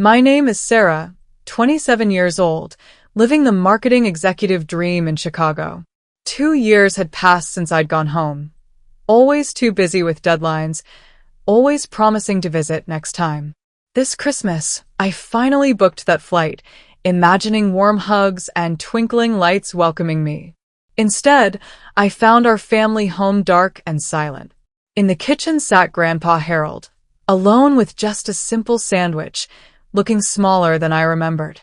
My name is Sarah, 27 years old, living the marketing executive dream in Chicago. 2 years had passed since I'd gone home. Always too busy with deadlines, always promising to visit next time. This Christmas, I finally booked that flight, imagining warm hugs and twinkling lights welcoming me. Instead, I found our family home dark and silent. In the kitchen sat Grandpa Harold, alone with just a simple sandwich, looking smaller than I remembered.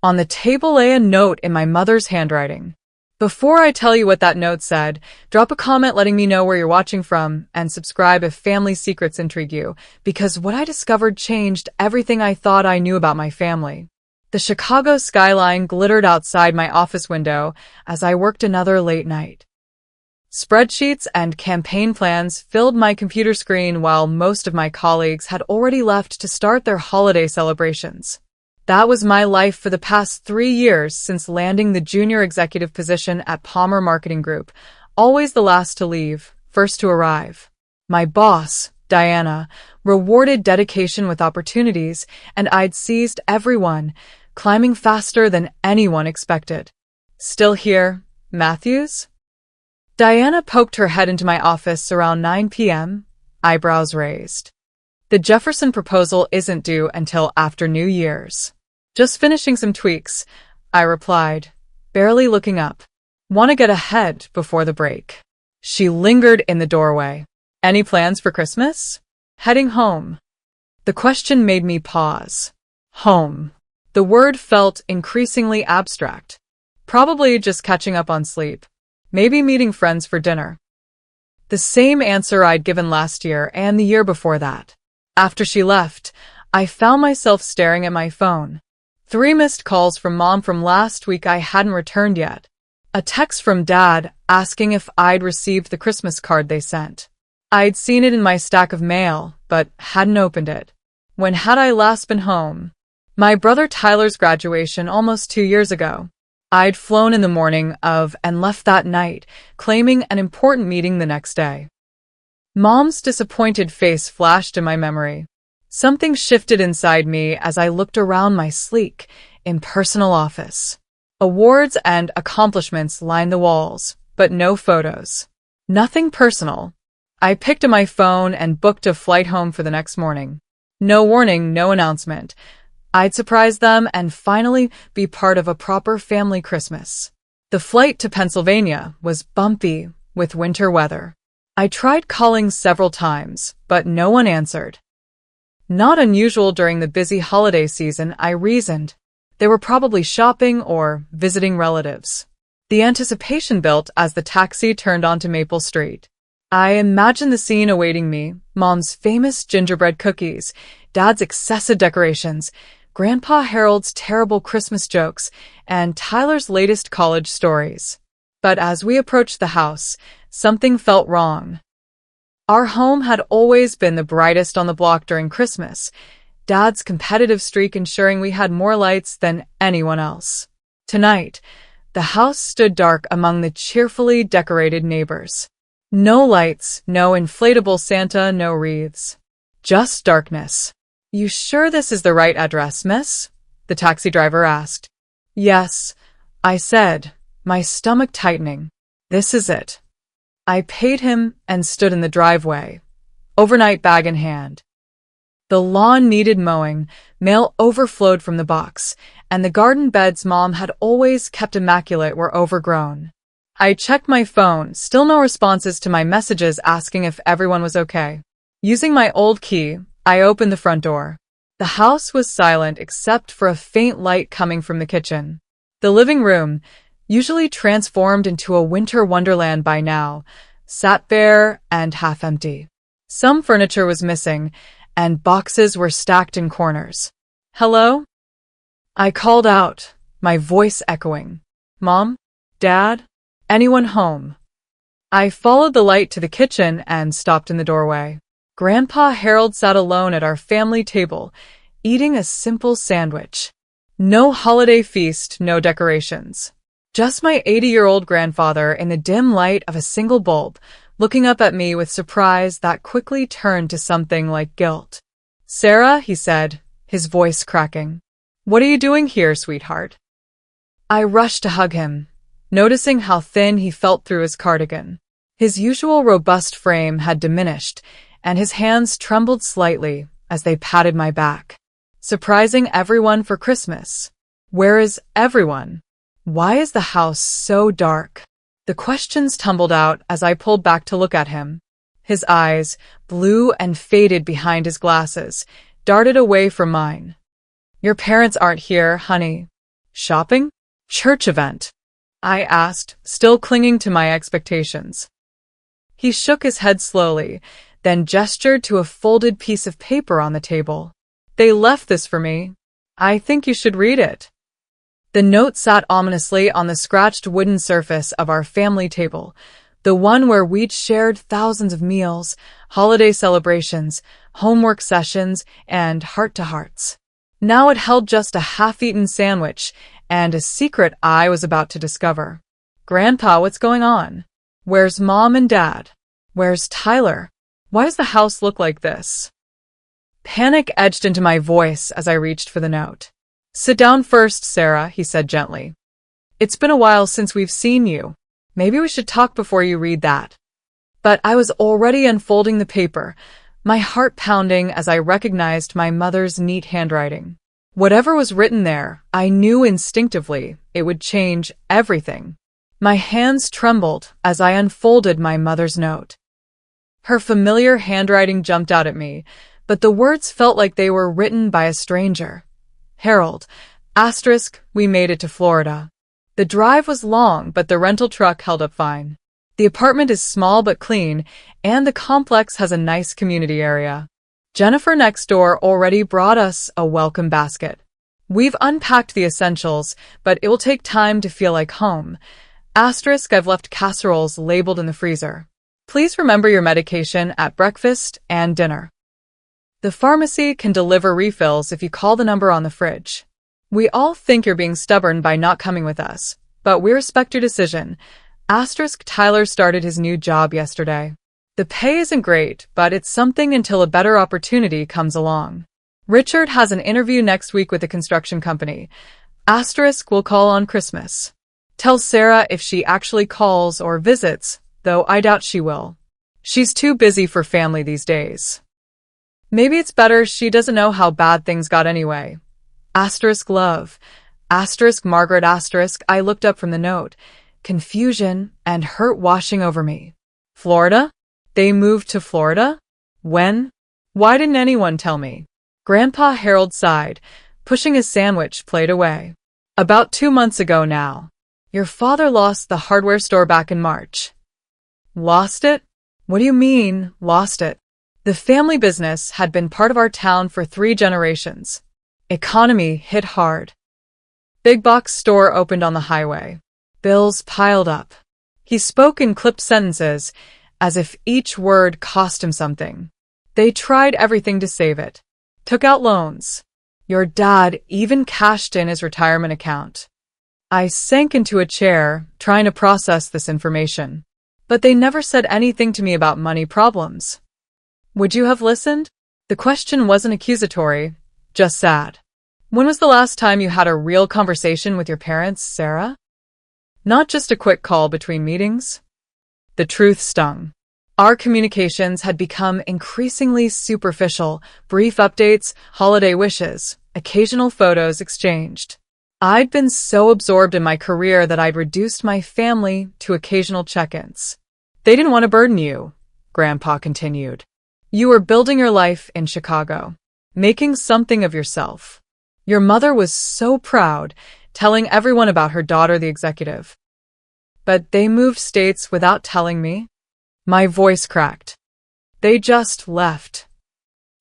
On the table lay a note in my mother's handwriting. Before I tell you what that note said, drop a comment letting me know where you're watching from, and subscribe if family secrets intrigue you, because what I discovered changed everything I thought I knew about my family. The Chicago skyline glittered outside my office window as I worked another late night. Spreadsheets and campaign plans filled my computer screen while most of my colleagues had already left to start their holiday celebrations. That was my life for the past 3 years since landing the junior executive position at Palmer Marketing Group, always the last to leave, first to arrive. My boss, Diana, rewarded dedication with opportunities, and I'd seized every one, climbing faster than anyone expected. Still here, Matthews? Diana poked her head into my office around 9 p.m., eyebrows raised. The Jefferson proposal isn't due until after New Year's. Just finishing some tweaks, I replied, barely looking up. Want to get ahead before the break. She lingered in the doorway. Any plans for Christmas? Heading home. The question made me pause. Home. The word felt increasingly abstract. Probably just catching up on sleep. Maybe meeting friends for dinner. The same answer I'd given last year and the year before that. After she left, I found myself staring at my phone. 3 missed calls from Mom from last week I hadn't returned yet. A text from Dad asking if I'd received the Christmas card they sent. I'd seen it in my stack of mail, but hadn't opened it. When had I last been home? My brother Tyler's graduation almost 2 years ago. I'd flown in the morning of and left that night, claiming an important meeting the next day. Mom's disappointed face flashed in my memory. Something shifted inside me as I looked around my sleek, impersonal office. Awards and accomplishments lined the walls, but no photos. Nothing personal. I picked up my phone and booked a flight home for the next morning. No warning, no announcement. I'd surprise them and finally be part of a proper family Christmas. The flight to Pennsylvania was bumpy with winter weather. I tried calling several times, but no one answered. Not unusual during the busy holiday season, I reasoned. They were probably shopping or visiting relatives. The anticipation built as the taxi turned onto Maple Street. I imagined the scene awaiting me, Mom's famous gingerbread cookies, Dad's excessive decorations, Grandpa Harold's terrible Christmas jokes, and Tyler's latest college stories. But as we approached the house, something felt wrong. Our home had always been the brightest on the block during Christmas, Dad's competitive streak ensuring we had more lights than anyone else. Tonight, the house stood dark among the cheerfully decorated neighbors. No lights, no inflatable Santa, no wreaths. Just darkness. You sure this is the right address, miss? The taxi driver asked. Yes, I said, my stomach tightening. This is it. I paid him and stood in the driveway, overnight bag in hand. The lawn needed mowing, mail overflowed from the box, and the garden beds Mom had always kept immaculate were overgrown. I checked my phone, still no responses to my messages asking if everyone was okay. Using my old key, I opened the front door. The house was silent except for a faint light coming from the kitchen. The living room, usually transformed into a winter wonderland by now, sat bare and half empty. Some furniture was missing, and boxes were stacked in corners. Hello? I called out, my voice echoing. Mom? Dad? Anyone home? I followed the light to the kitchen and stopped in the doorway. Grandpa Harold sat alone at our family table, eating a simple sandwich. No holiday feast, no decorations. Just my 80-year-old grandfather in the dim light of a single bulb, looking up at me with surprise that quickly turned to something like guilt. Sarah, he said, his voice cracking. "What are you doing here, sweetheart?" I rushed to hug him, noticing how thin he felt through his cardigan. His usual robust frame had diminished, and his hands trembled slightly as they patted my back. "Surprising everyone for Christmas. Where is everyone? Why is the house so dark?" The questions tumbled out as I pulled back to look at him. His eyes, blue and faded behind his glasses, darted away from mine. "Your parents aren't here, honey. Shopping? Church event?" I asked, still clinging to my expectations. He shook his head slowly, then gestured to a folded piece of paper on the table. "They left this for me. I think you should read it." The note sat ominously on the scratched wooden surface of our family table, the one where we'd shared thousands of meals, holiday celebrations, homework sessions, and heart-to-hearts. Now it held just a half-eaten sandwich and a secret I was about to discover. "Grandpa, what's going on? Where's Mom and Dad? Where's Tyler? Why does the house look like this?" Panic edged into my voice as I reached for the note. "Sit down first, Sarah," he said gently. "It's been a while since we've seen you. Maybe we should talk before you read that." But I was already unfolding the paper, my heart pounding as I recognized my mother's neat handwriting. Whatever was written there, I knew instinctively it would change everything. My hands trembled as I unfolded my mother's note. Her familiar handwriting jumped out at me, but the words felt like they were written by a stranger. "Harold, *, we made it to Florida. The drive was long, but the rental truck held up fine. The apartment is small but clean, and the complex has a nice community area. Jennifer next door already brought us a welcome basket. We've unpacked the essentials, but it will take time to feel like home. *, I've left casseroles labeled in the freezer. Please remember your medication at breakfast and dinner. The pharmacy can deliver refills if you call the number on the fridge. We all think you're being stubborn by not coming with us, but we respect your decision. *, Tyler started his new job yesterday. The pay isn't great, but it's something until a better opportunity comes along. Richard has an interview next week with a construction company. * will call on Christmas. Tell Sarah if she actually calls or visits, though I doubt she will. She's too busy for family these days. Maybe it's better she doesn't know how bad things got anyway. Love. Margaret. I looked up from the note, confusion and hurt washing over me. Florida? They moved to Florida? When? Why didn't anyone tell me? Grandpa Harold sighed, pushing his sandwich plate away. About 2 months ago now. Your father lost the hardware store back in March. Lost it? What do you mean, lost it? The family business had been part of our town for 3 generations. Economy hit hard. Big box store opened on the highway. Bills piled up. He spoke in clipped sentences, as if each word cost him something. They tried everything to save it. Took out loans. Your dad even cashed in his retirement account. I sank into a chair, trying to process this information. But they never said anything to me about money problems. Would you have listened? The question wasn't accusatory, just sad. When was the last time you had a real conversation with your parents, Sarah? Not just a quick call between meetings? The truth stung. Our communications had become increasingly superficial, brief updates, holiday wishes, occasional photos exchanged. I'd been so absorbed in my career that I'd reduced my family to occasional check-ins. They didn't want to burden you, Grandpa continued. You were building your life in Chicago, making something of yourself. Your mother was so proud, telling everyone about her daughter, the executive. But they moved states without telling me. My voice cracked. They just left.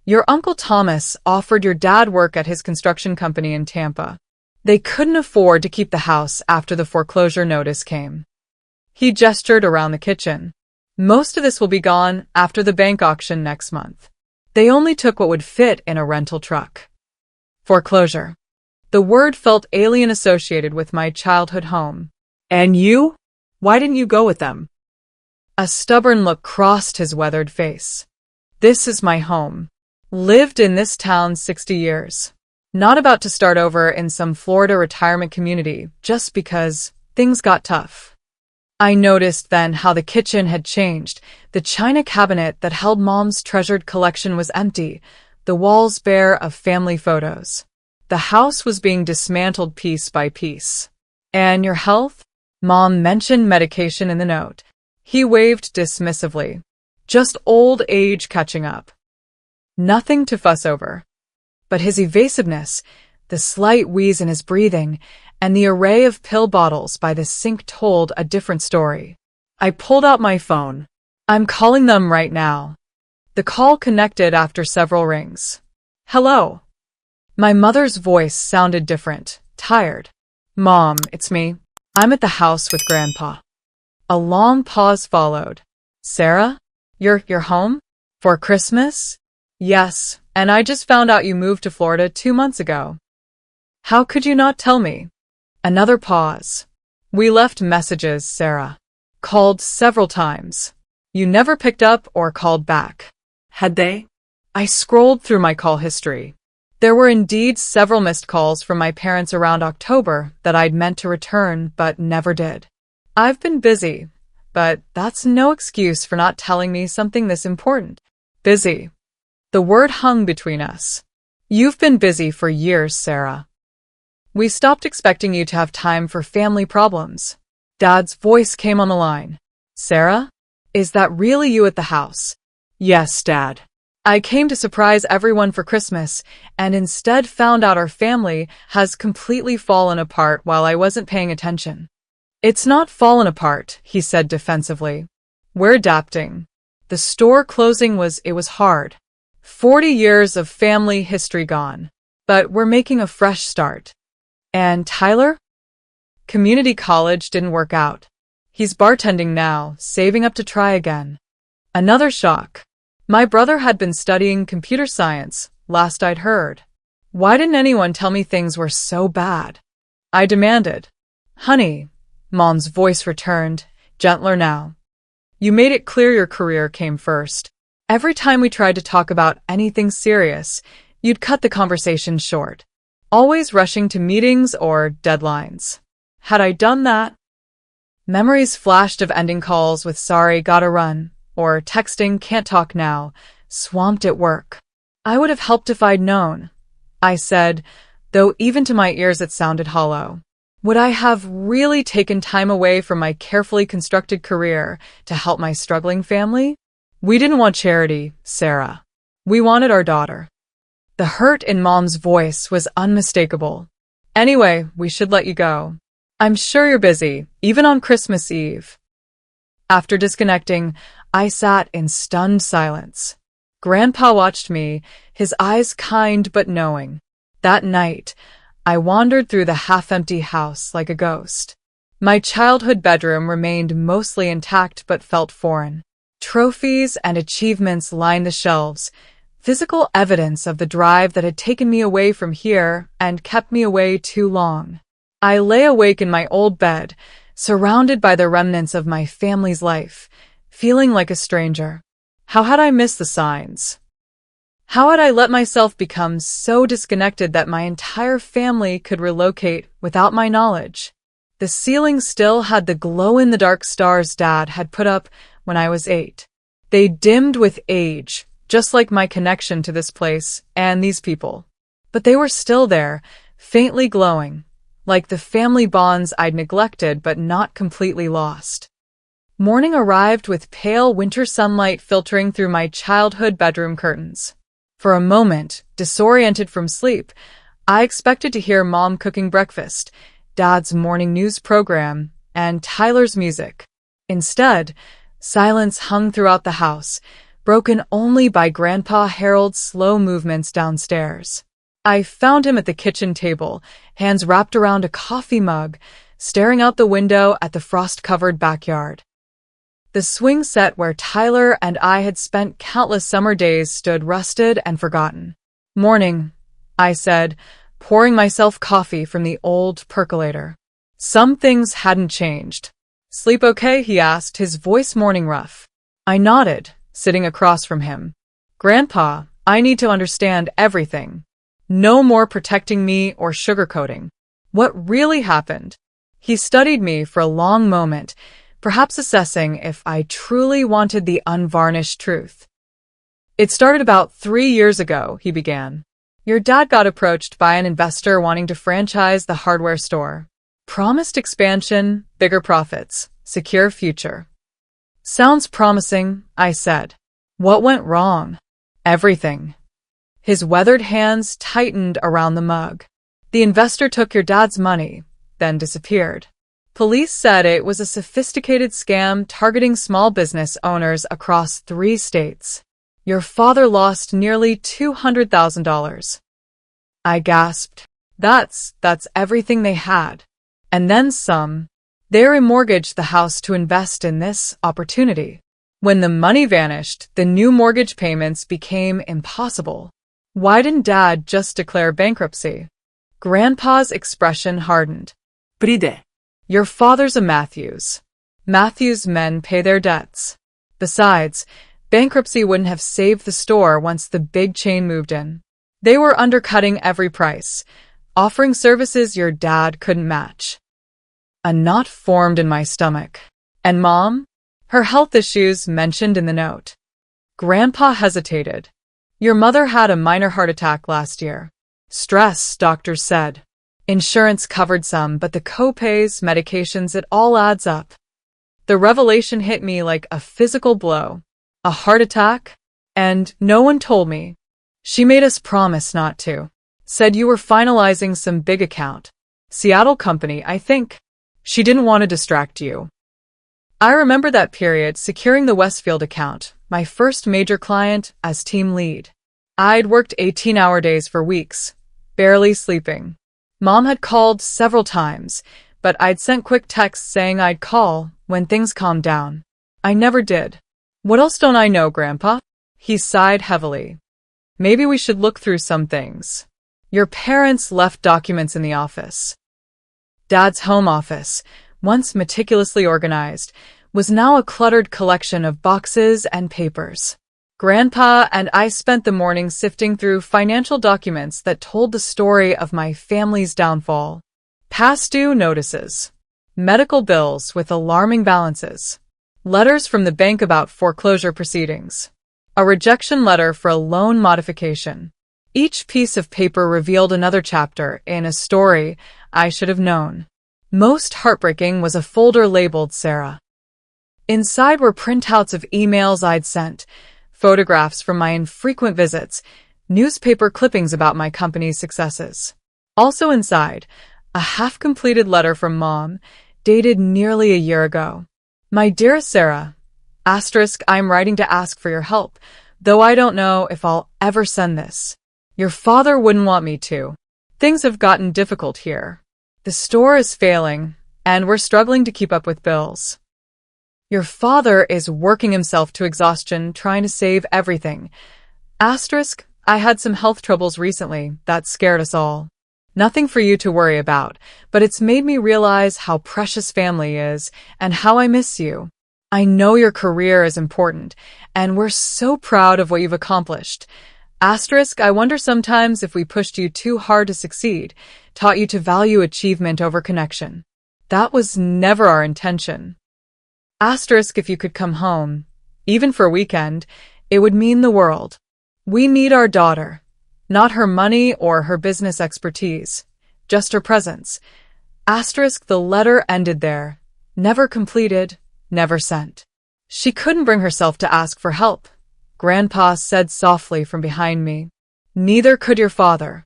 Your Uncle Thomas offered your dad work at his construction company in Tampa. They couldn't afford to keep the house after the foreclosure notice came. He gestured around the kitchen. Most of this will be gone after the bank auction next month. They only took what would fit in a rental truck. Foreclosure. The word felt alien associated with my childhood home. And you? Why didn't you go with them? A stubborn look crossed his weathered face. This is my home. Lived in this town 60 years. Not about to start over in some Florida retirement community just because things got tough. I noticed then how the kitchen had changed. The china cabinet that held Mom's treasured collection was empty, the walls bare of family photos. The house was being dismantled piece by piece. "And your health?" Mom mentioned medication in the note. He waved dismissively. "Just old age catching up. Nothing to fuss over." But his evasiveness, the slight wheeze in his breathing, and the array of pill bottles by the sink told a different story. I pulled out my phone. "I'm calling them right now." The call connected after several rings. "Hello." My mother's voice sounded different, tired. "Mom, it's me. I'm at the house with Grandpa." A long pause followed. "Sarah? You're home? For Christmas?" "Yes, and I just found out you moved to Florida 2 months ago." "How could you not tell me?" Another pause. "We left messages, Sarah. Called several times. You never picked up or called back." Had they? I scrolled through my call history. There were indeed several missed calls from my parents around October that I'd meant to return but never did. I've been busy, but that's no excuse for not telling me something this important. Busy. The word hung between us. "You've been busy for years, Sarah. We stopped expecting you to have time for family problems." Dad's voice came on the line. "Sarah? Is that really you at the house?" "Yes, Dad. I came to surprise everyone for Christmas, and instead found out our family has completely fallen apart while I wasn't paying attention." "It's not fallen apart," he said defensively. "We're adapting. The store closing was hard. 40 years of family history gone. But we're making a fresh start." "And Tyler?" "Community college didn't work out. He's bartending now, saving up to try again." Another shock. My brother had been studying computer science, last I'd heard. Why didn't anyone tell me things were so bad? I demanded. "Honey," Mom's voice returned, gentler now. "You made it clear your career came first. Every time we tried to talk about anything serious, you'd cut the conversation short, always rushing to meetings or deadlines. Had I done that?" Memories flashed of ending calls with "sorry, gotta run," or texting "can't talk now," swamped at work. I would have helped if I'd known, I said, though even to my ears it sounded hollow. Would I have really taken time away from my carefully constructed career to help my struggling family? We didn't want charity, Sarah. We wanted our daughter. The hurt in Mom's voice was unmistakable. "Anyway, we should let you go. I'm sure you're busy, even on Christmas Eve." After disconnecting, I sat in stunned silence. Grandpa watched me, his eyes kind but knowing. That night, I wandered through the half-empty house like a ghost. My childhood bedroom remained mostly intact but felt foreign. Trophies and achievements lined the shelves, physical evidence of the drive that had taken me away from here and kept me away too long. I lay awake in my old bed, surrounded by the remnants of my family's life, feeling like a stranger. How had I missed the signs? How had I let myself become so disconnected that my entire family could relocate without my knowledge? The ceiling still had the glow-in-the-dark stars Dad had put up when I was 8. They dimmed with age, just like my connection to this place and these people. But they were still there, faintly glowing, like the family bonds I'd neglected but not completely lost. Morning arrived with pale winter sunlight filtering through my childhood bedroom curtains. For a moment, disoriented from sleep, I expected to hear Mom cooking breakfast, Dad's morning news program, and Tyler's music. Instead, silence hung throughout the house, broken only by Grandpa Harold's slow movements downstairs. I found him at the kitchen table, hands wrapped around a coffee mug, staring out the window at the frost-covered backyard. The swing set where Tyler and I had spent countless summer days stood rusted and forgotten. "Morning," I said, pouring myself coffee from the old percolator. Some things hadn't changed. "Sleep okay?" he asked, his voice morning rough. I nodded, sitting across from him. "Grandpa, I need to understand everything." No more protecting me or sugarcoating. What really happened? He studied me for a long moment, perhaps assessing if I truly wanted the unvarnished truth. It started about 3 years ago, he began. Your dad got approached by an investor wanting to franchise the hardware store. Promised expansion, bigger profits, secure future. Sounds promising, I said. What went wrong? Everything. His weathered hands tightened around the mug. The investor took your dad's money, then disappeared. Police said it was a sophisticated scam targeting small business owners across 3 states. Your father lost nearly $200,000. I gasped. That's everything they had. And then some. They remortgaged the house to invest in this opportunity. When the money vanished, the new mortgage payments became impossible. Why didn't Dad just declare bankruptcy? Grandpa's expression hardened. Pride. Your father's a Matthews. Matthews men pay their debts. Besides, bankruptcy wouldn't have saved the store once the big chain moved in. They were undercutting every price, offering services your dad couldn't match. A knot formed in my stomach. And Mom? Her health issues mentioned in the note. Grandpa hesitated. Your mother had a minor heart attack last year. Stress, doctors said. Insurance covered some, but the co-pays, medications, it all adds up. The revelation hit me like a physical blow. A heart attack? And no one told me. She made us promise not to. Said you were finalizing some big account. Seattle company, I think. She didn't want to distract you. I remember that period, securing the Westfield account, my first major client, as team lead. I'd worked 18-hour days for weeks, barely sleeping. Mom had called several times, but I'd sent quick texts saying I'd call when things calmed down. I never did. What else don't I know, Grandpa? He sighed heavily. Maybe we should look through some things. Your parents left documents in the office. Dad's home office, once meticulously organized, was now a cluttered collection of boxes and papers. Grandpa and I spent the morning sifting through financial documents that told the story of my family's downfall. Past due notices, medical bills with alarming balances, letters from the bank about foreclosure proceedings, a rejection letter for a loan modification. Each piece of paper revealed another chapter in a story I should have known. Most heartbreaking was a folder labeled Sarah. Inside were printouts of emails I'd sent, photographs from my infrequent visits, newspaper clippings about my company's successes. Also inside, a half-completed letter from Mom, dated nearly a year ago. My dearest Sarah, I'm writing to ask for your help, though I don't know if I'll ever send this. Your father wouldn't want me to. Things have gotten difficult here. The store is failing, and we're struggling to keep up with bills. Your father is working himself to exhaustion trying to save everything. I had some health troubles recently that scared us all. Nothing for you to worry about, but it's made me realize how precious family is and how I miss you. I know your career is important, and we're so proud of what you've accomplished. I wonder sometimes if we pushed you too hard to succeed, taught you to value achievement over connection. That was never our intention. If you could come home, even for a weekend, it would mean the world. We need our daughter, not her money or her business expertise, just her presence. The letter ended there, never completed, never sent. She couldn't bring herself to ask for help, Grandpa said softly from behind me. Neither could your father.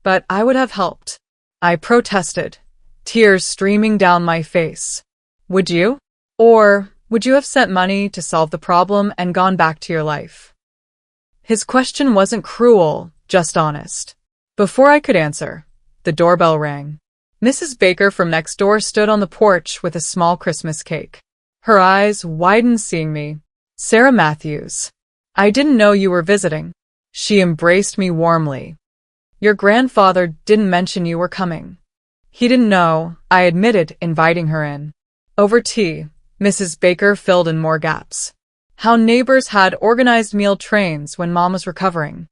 But I would have helped. I protested, tears streaming down my face. Would you? Or would you have sent money to solve the problem and gone back to your life? His question wasn't cruel, just honest. Before I could answer, the doorbell rang. Mrs. Baker from next door stood on the porch with a small Christmas cake. Her eyes widened seeing me. Sarah Matthews. I didn't know you were visiting. She embraced me warmly. Your grandfather didn't mention you were coming. He didn't know, I admitted, inviting her in. Over tea, Mrs. Baker filled in more gaps. How neighbors had organized meal trains when Mom was recovering.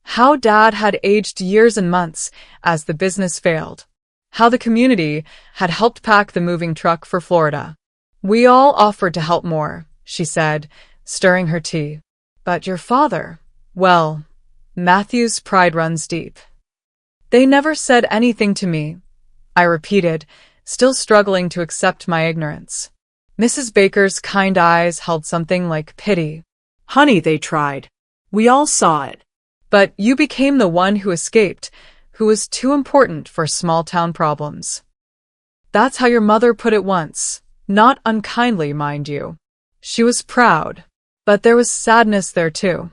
How Dad had aged years and months as the business failed. How the community had helped pack the moving truck for Florida. We all offered to help more, she said, stirring her tea. But your father, well, Matthew's pride runs deep. They never said anything to me, I repeated, still struggling to accept my ignorance. Mrs. Baker's kind eyes held something like pity. Honey, they tried. We all saw it. But you became the one who escaped, who was too important for small-town problems. That's how your mother put it once, not unkindly, mind you. She was proud, but there was sadness there too.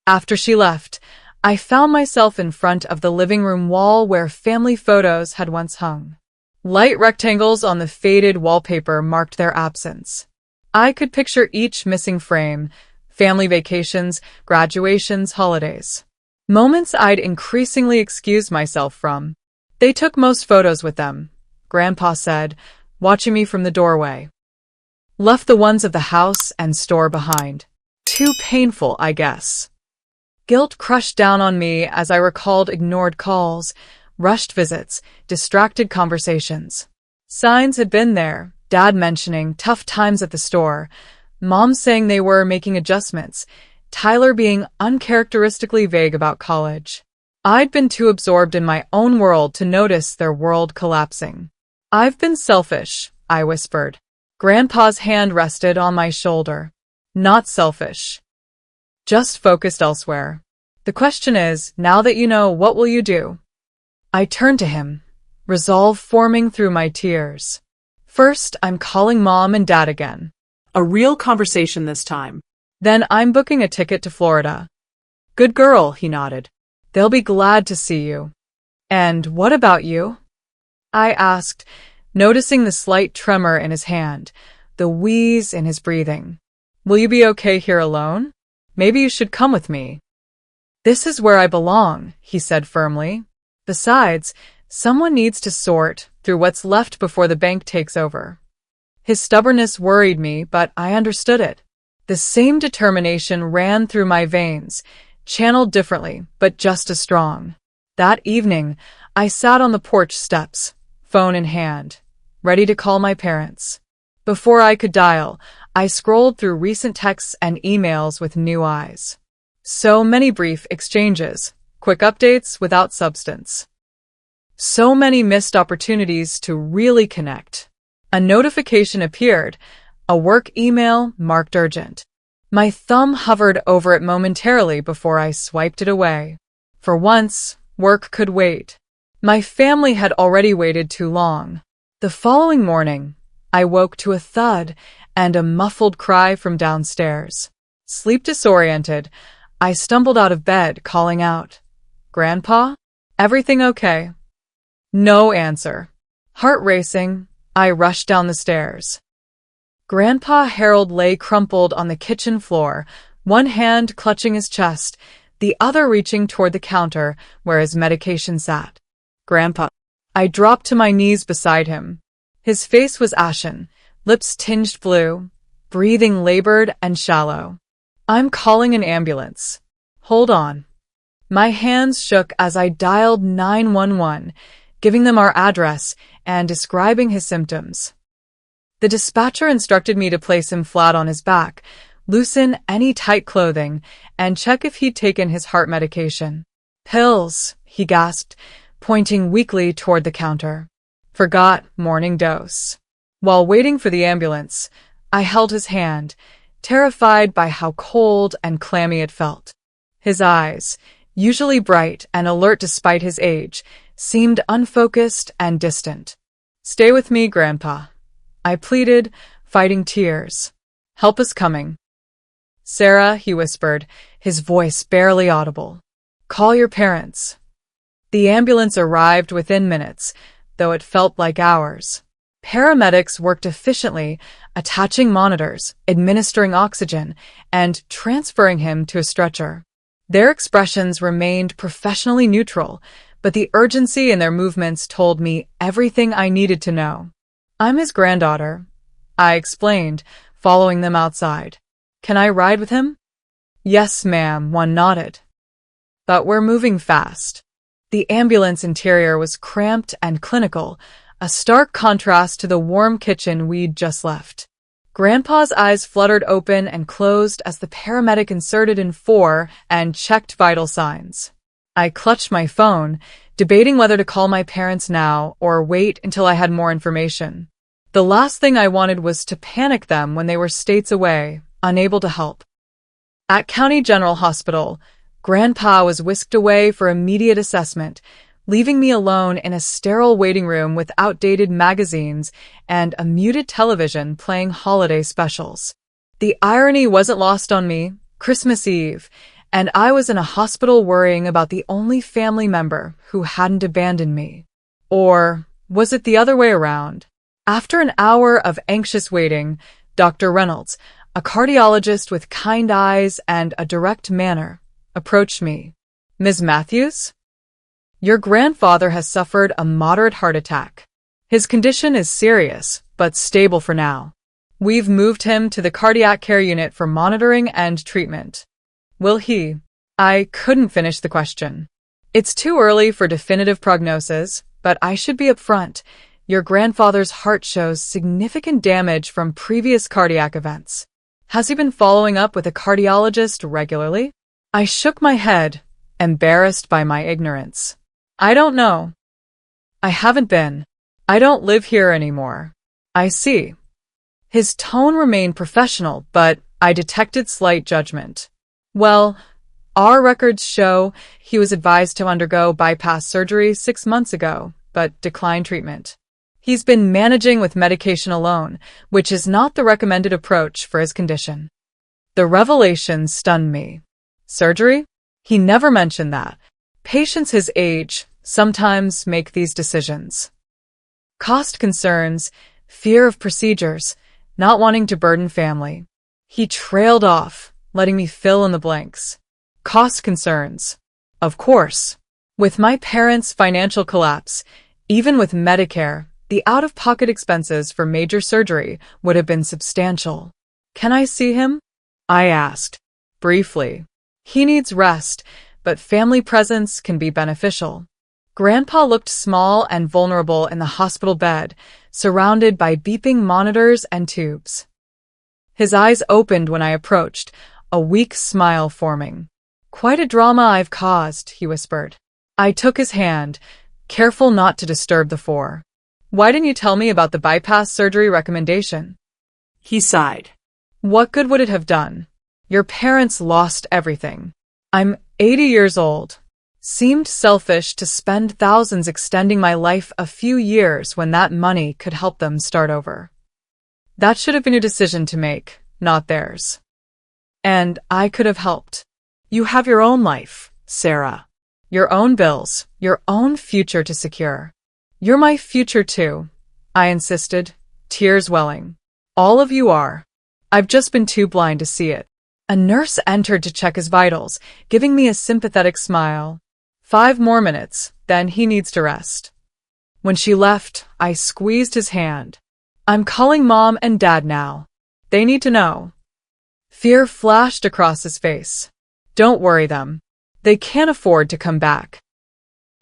After she left, I found myself in front of the living room wall where family photos had once hung. Light rectangles on the faded wallpaper marked their absence. I could picture each missing frame: family vacations, graduations, holidays. Moments I'd increasingly excused myself from. They took most photos with them, Grandpa said, watching me from the doorway. Left the ones of the house and store behind. Too painful, I guess. Guilt crushed down on me as I recalled ignored calls, rushed visits, distracted conversations. Signs had been there, Dad mentioning tough times at the store, Mom saying they were making adjustments, Tyler being uncharacteristically vague about college. I'd been too absorbed in my own world to notice their world collapsing. I've been selfish, I whispered. Grandpa's hand rested on my shoulder. Not selfish. Just focused elsewhere. The question is, now that you know, what will you do? I turned to him, resolve forming through my tears. First, I'm calling Mom and Dad again. A real conversation this time. Then I'm booking a ticket to Florida. Good girl, he nodded. They'll be glad to see you. And what about you? I asked, noticing the slight tremor in his hand, the wheeze in his breathing. Will you be okay here alone? Maybe you should come with me. This is where I belong, he said firmly. Besides, someone needs to sort through what's left before the bank takes over. His stubbornness worried me, but I understood it. The same determination ran through my veins, channeled differently, but just as strong. That evening, I sat on the porch steps, phone in hand, ready to call my parents. Before I could dial, I scrolled through recent texts and emails with new eyes. So many brief exchanges, quick updates without substance. So many missed opportunities to really connect. A notification appeared, a work email marked urgent. My thumb hovered over it momentarily before I swiped it away. For once, work could wait. My family had already waited too long. The following morning, I woke to a thud and a muffled cry from downstairs. Sleep disoriented, I stumbled out of bed, calling out, "Grandpa? Everything okay?" No answer. Heart racing, I rushed down the stairs. Grandpa Harold lay crumpled on the kitchen floor, one hand clutching his chest, the other reaching toward the counter where his medication sat. "Grandpa." I dropped to my knees beside him. His face was ashen, lips tinged blue, breathing labored and shallow. "I'm calling an ambulance. Hold on." My hands shook as I dialed 911, giving them our address and describing his symptoms. The dispatcher instructed me to place him flat on his back, loosen any tight clothing, and check if he'd taken his heart medication. "Pills," he gasped, pointing weakly toward the counter. "Forgot morning dose." While waiting for the ambulance, I held his hand, terrified by how cold and clammy it felt. His eyes, usually bright and alert despite his age, seemed unfocused and distant. "Stay with me, Grandpa," I pleaded, fighting tears. "Help is coming." "Sarah," he whispered, his voice barely audible. "Call your parents." The ambulance arrived within minutes, though it felt like hours. Paramedics worked efficiently, attaching monitors, administering oxygen, and transferring him to a stretcher. Their expressions remained professionally neutral, but the urgency in their movements told me everything I needed to know. "I'm his granddaughter," I explained, following them outside. "Can I ride with him?" "Yes, ma'am," one nodded. but we're moving fast. The ambulance interior was cramped and clinical, a stark contrast to the warm kitchen we'd just left. Grandpa's eyes fluttered open and closed as the paramedic inserted in 4 and checked vital signs. I clutched my phone, debating whether to call my parents now or wait until I had more information. The last thing I wanted was to panic them when they were states away, unable to help. At County General Hospital, Grandpa was whisked away for immediate assessment, leaving me alone in a sterile waiting room with outdated magazines and a muted television playing holiday specials. The irony wasn't lost on me. Christmas Eve, and I was in a hospital worrying about the only family member who hadn't abandoned me. Or was it the other way around? After an hour of anxious waiting, Dr. Reynolds, a cardiologist with kind eyes and a direct manner, approached me. "Ms. Matthews? Your grandfather has suffered a moderate heart attack. His condition is serious, but stable for now. We've moved him to the cardiac care unit for monitoring and treatment. Will he?" I couldn't finish the question. "It's too early for definitive prognosis, but I should be upfront. Your grandfather's heart shows significant damage from previous cardiac events. Has he been following up with a cardiologist regularly?" I shook my head, embarrassed by my ignorance. "I don't know. I haven't been. I don't live here anymore." "I see." His tone remained professional, but I detected slight judgment. "Well, our records show he was advised to undergo bypass surgery 6 months ago, but declined treatment. He's been managing with medication alone, which is not the recommended approach for his condition." The revelation stunned me. Surgery? He never mentioned that. Patients his age sometimes make these decisions. Cost concerns, fear of procedures, not wanting to burden family. He trailed off, letting me fill in the blanks. Cost concerns. Of course. With my parents' financial collapse, even with Medicare, the out-of-pocket expenses for major surgery would have been substantial. "Can I see him?" I asked, briefly. "He needs rest, but family presence can be beneficial." Grandpa looked small and vulnerable in the hospital bed, surrounded by beeping monitors and tubes. His eyes opened when I approached, a weak smile forming. "Quite a drama I've caused," he whispered. I took his hand, careful not to disturb the 4. "Why didn't you tell me about the bypass surgery recommendation?" He sighed. "What good would it have done? Your parents lost everything. I'm 80 years old. Seemed selfish to spend thousands extending my life a few years when that money could help them start over. That should have been your decision to make, not theirs. And I could have helped. You have your own life, Sarah. Your own bills, your own future to secure. You're my future too," I insisted, tears welling. "All of you are. I've just been too blind to see it." A nurse entered to check his vitals, giving me a sympathetic smile. 5 more minutes, then he needs to rest." When she left, I squeezed his hand. "I'm calling Mom and Dad now. They need to know." Fear flashed across his face. "Don't worry them. They can't afford to come back."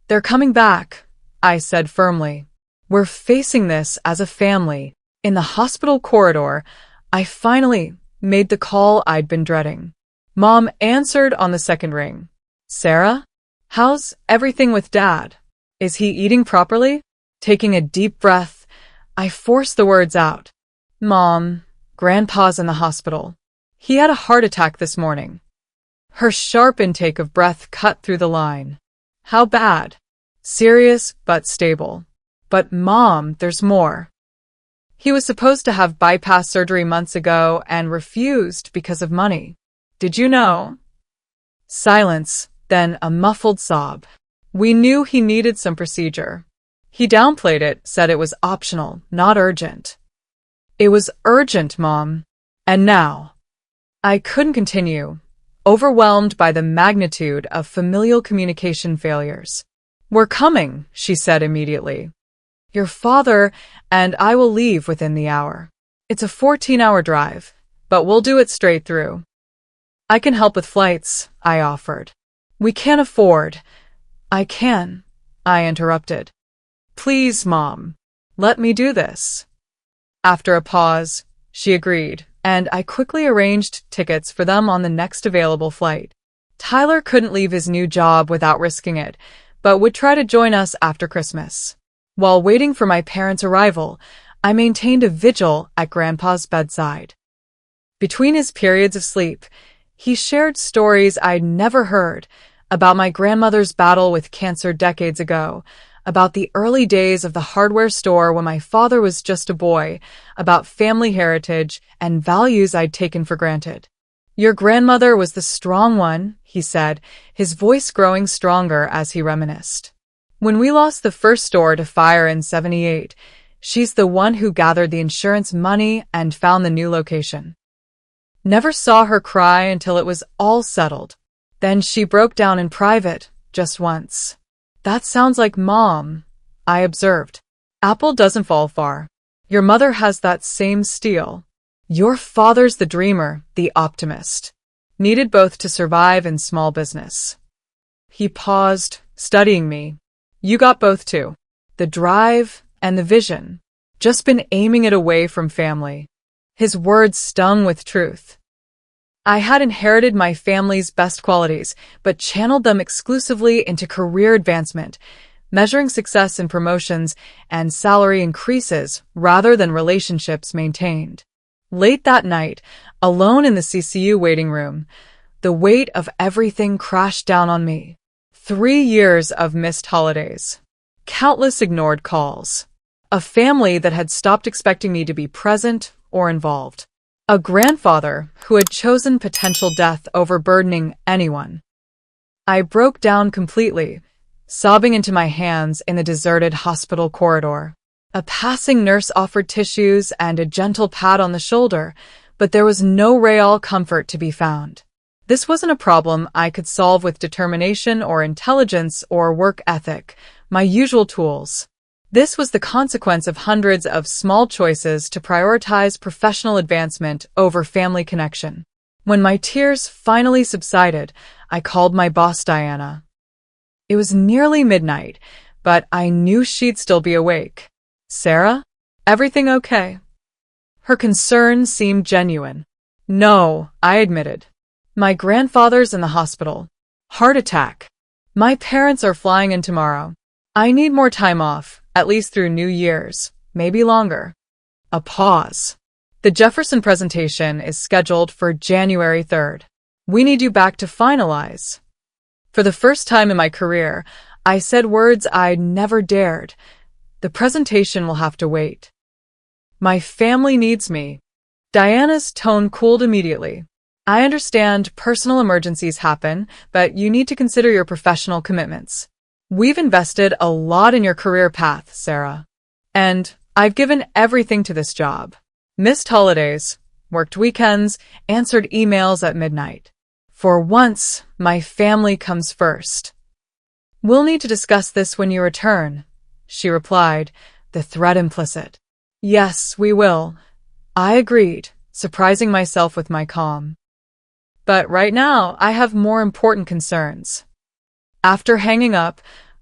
"They're coming back," I said firmly. "We're facing this as a family." In the hospital corridor, I finally made the call I'd been dreading. Mom answered on the second ring. "Sarah? How's everything with Dad? Is he eating properly?" Taking a deep breath, I forced the words out. "Mom, Grandpa's in the hospital. He had a heart attack this morning." Her sharp intake of breath cut through the line. "How bad?" "Serious, but stable." "But Mom, there's more. He was supposed to have bypass surgery months ago and refused because of money. Did you know?" Silence, then a muffled sob. "We knew he needed some procedure. He downplayed it, said it was optional, not urgent." "It was urgent, Mom. And now." I couldn't continue, overwhelmed by the magnitude of familial communication failures. "We're coming," she said immediately. "Your father and I will leave within the hour. It's a 14-hour drive, but we'll do it straight through." "I can help with flights," I offered. We can't afford. I can, I interrupted. Please, Mom. Let me do this. After a pause, she agreed, and I quickly arranged tickets for them on the next available flight. Tyler couldn't leave his new job without risking it, but would try to join us after Christmas. While waiting for my parents' arrival, I maintained a vigil at Grandpa's bedside. Between his periods of sleep, he shared stories I'd never heard about my grandmother's battle with cancer decades ago, about the early days of the hardware store when my father was just a boy, about family heritage and values I'd taken for granted. Your grandmother was the strong one, he said, his voice growing stronger as he reminisced. When we lost the first store to fire in '78, she's the one who gathered the insurance money and found the new location. Never saw her cry until it was all settled. Then she broke down in private, just once. That sounds like Mom, I observed. Apple doesn't fall far. Your mother has that same steel. Your father's the dreamer, the optimist. Needed both to survive in small business. He paused, studying me. You got both too. The drive and the vision. Just been aiming it away from family. His words stung with truth. I had inherited my family's best qualities, but channeled them exclusively into career advancement, measuring success in promotions and salary increases rather than relationships maintained. Late that night, alone in the CCU waiting room, the weight of everything crashed down on me. 3 years of missed holidays. Countless ignored calls. A family that had stopped expecting me to be present or involved. A grandfather who had chosen potential death over burdening anyone. I broke down completely, sobbing into my hands in the deserted hospital corridor. A passing nurse offered tissues and a gentle pat on the shoulder, but there was no real comfort to be found. This wasn't a problem I could solve with determination or intelligence or work ethic, my usual tools. This was the consequence of hundreds of small choices to prioritize professional advancement over family connection. When my tears finally subsided, I called my boss, Diana. It was nearly midnight, but I knew she'd still be awake. Sarah? Everything okay? Her concern seemed genuine. No, I admitted. My grandfather's in the hospital. Heart attack. My parents are flying in tomorrow. I need more time off, at least through New Year's, maybe longer. A pause. The Jefferson presentation is scheduled for January 3rd. We need you back to finalize. For the first time in my career, I said words I'd never dared. The presentation will have to wait. My family needs me. Diana's tone cooled immediately. I understand personal emergencies happen, but you need to consider your professional commitments. We've invested a lot in your career path, Sarah. And I've given everything to this job. Missed holidays, worked weekends, answered emails at midnight. For once, my family comes first. We'll need to discuss this when you return, she replied, the threat implicit. Yes, we will. I agreed, surprising myself with my calm. But right now, I have more important concerns. After hanging up,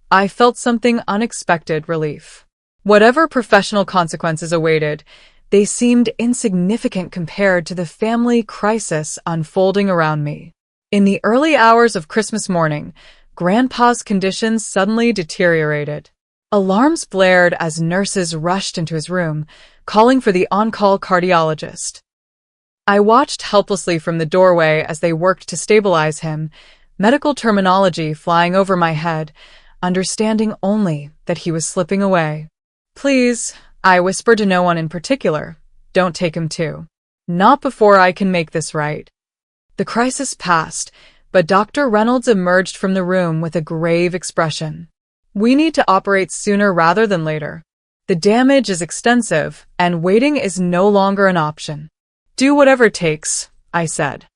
I felt something unexpected relief. Whatever professional consequences awaited, they seemed insignificant compared to the family crisis unfolding around me. In the early hours of Christmas morning, Grandpa's condition suddenly deteriorated. Alarms blared as nurses rushed into his room, calling for the on-call cardiologist. I watched helplessly from the doorway as they worked to stabilize him, medical terminology flying over my head, understanding only that he was slipping away. Please, I whispered to no one in particular, don't take him too. Not before I can make this right. The crisis passed, but Dr. Reynolds emerged from the room with a grave expression. We need to operate sooner rather than later. The damage is extensive, and waiting is no longer an option. Do whatever it takes, I said.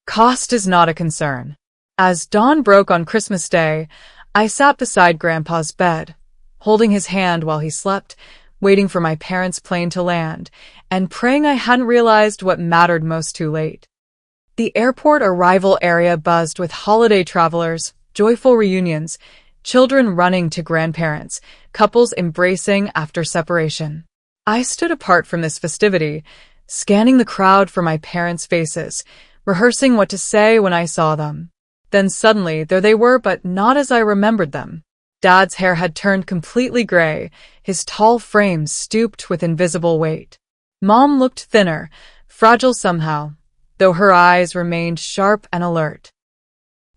Cost is not a concern. As dawn broke on Christmas Day, I sat beside Grandpa's bed, holding his hand while he slept, waiting for my parents' plane to land, and praying I hadn't realized what mattered most too late. The airport arrival area buzzed with holiday travelers, joyful reunions, children running to grandparents, couples embracing after separation. I stood apart from this festivity, scanning the crowd for my parents' faces, rehearsing what to say when I saw them. Then suddenly, there they were, but not as I remembered them. Dad's hair had turned completely gray, his tall frame stooped with invisible weight. Mom looked thinner, fragile somehow, though her eyes remained sharp and alert.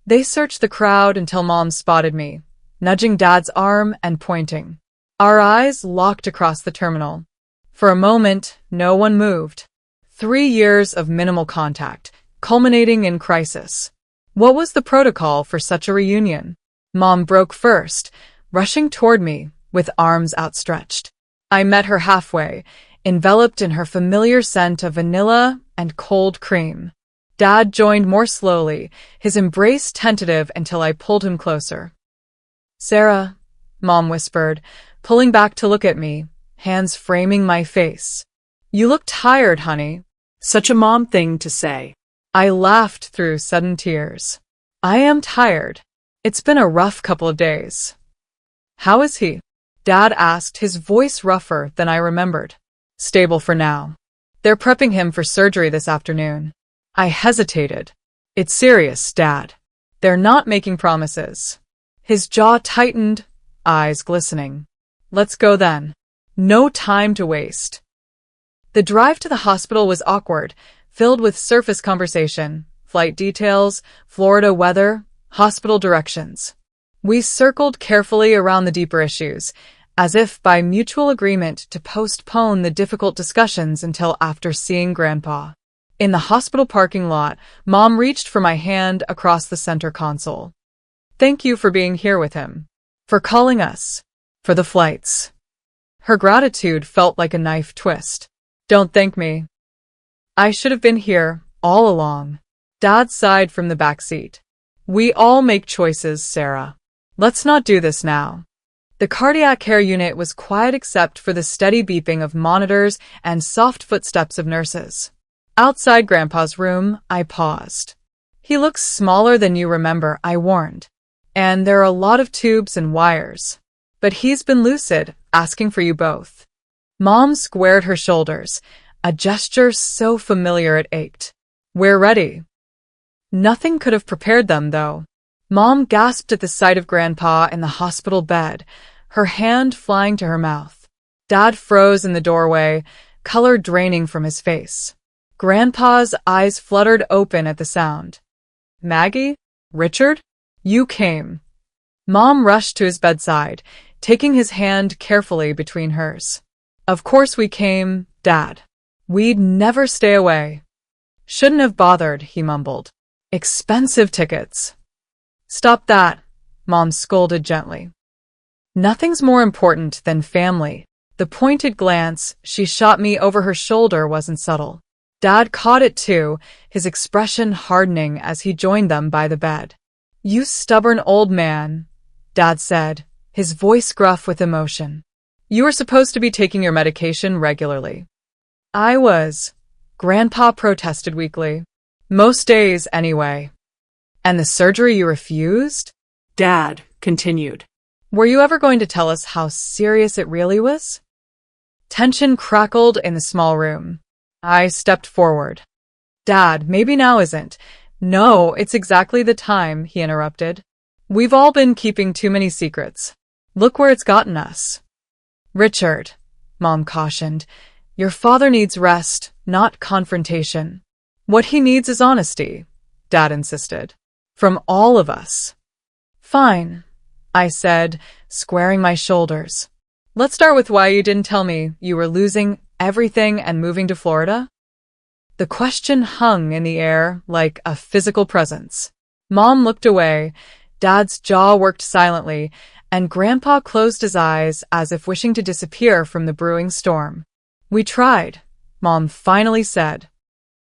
They searched the crowd until Mom spotted me, nudging Dad's arm and pointing. Our eyes locked across the terminal. For a moment, no one moved. 3 years of minimal contact, culminating in crisis. What was the protocol for such a reunion? Mom broke first, rushing toward me with arms outstretched. I met her halfway, enveloped in her familiar scent of vanilla and cold cream. Dad joined more slowly, his embrace tentative until I pulled him closer. "Sarah," Mom whispered, pulling back to look at me, hands framing my face. "You look tired, honey." Such a mom thing to say. I laughed through sudden tears. "I am tired. It's been a rough couple of days." "How is he?" Dad asked, his voice rougher than I remembered. "Stable for now. They're prepping him for surgery this afternoon." I hesitated. "It's serious, Dad. They're not making promises." His jaw tightened, eyes glistening. "Let's go then. No time to waste." The drive to the hospital was awkward, filled with surface conversation, flight details, Florida weather, hospital directions. We circled carefully around the deeper issues, as if by mutual agreement to postpone the difficult discussions until after seeing Grandpa. In the hospital parking lot, Mom reached for my hand across the center console. "Thank you for being here with him. For calling us. For the flights." Her gratitude felt like a knife twist. "Don't thank me. I should have been here all along." Dad sighed from the back seat. "We all make choices, Sarah. Let's not do this now." The cardiac care unit was quiet except for the steady beeping of monitors and soft footsteps of nurses. Outside Grandpa's room, I paused. "He looks smaller than you remember," I warned. "And there are a lot of tubes and wires. But he's been lucid, asking for you both." Mom squared her shoulders, a gesture so familiar it ached. "We're ready." Nothing could have prepared them, though. Mom gasped at the sight of Grandpa in the hospital bed, her hand flying to her mouth. Dad froze in the doorway, color draining from his face. Grandpa's eyes fluttered open at the sound. "Maggie? Richard? You came." Mom rushed to his bedside, taking his hand carefully between hers. "Of course we came, Dad. We'd never stay away." "Shouldn't have bothered," he mumbled. "Expensive tickets." "Stop that," Mom scolded gently. "Nothing's more important than family." The pointed glance she shot me over her shoulder wasn't subtle. Dad caught it too, his expression hardening as he joined them by the bed. "You stubborn old man," Dad said, his voice gruff with emotion. "You were supposed to be taking your medication regularly." "I was," Grandpa protested weakly. "Most days, anyway." "And the surgery you refused?" Dad continued. "Were you ever going to tell us how serious it really was?" Tension crackled in the small room. I stepped forward. "Dad, maybe now isn't." "No, it's exactly the time," he interrupted. "We've all been keeping too many secrets. Look where it's gotten us." "Richard," Mom cautioned, "your father needs rest, not confrontation." "What he needs is honesty," Dad insisted. "From all of us." "Fine," I said, squaring my shoulders. "Let's start with why you didn't tell me you were losing everything and moving to Florida." The question hung in the air like a physical presence. Mom looked away, Dad's jaw worked silently, and Grandpa closed his eyes as if wishing to disappear from the brewing storm. "We tried," Mom finally said.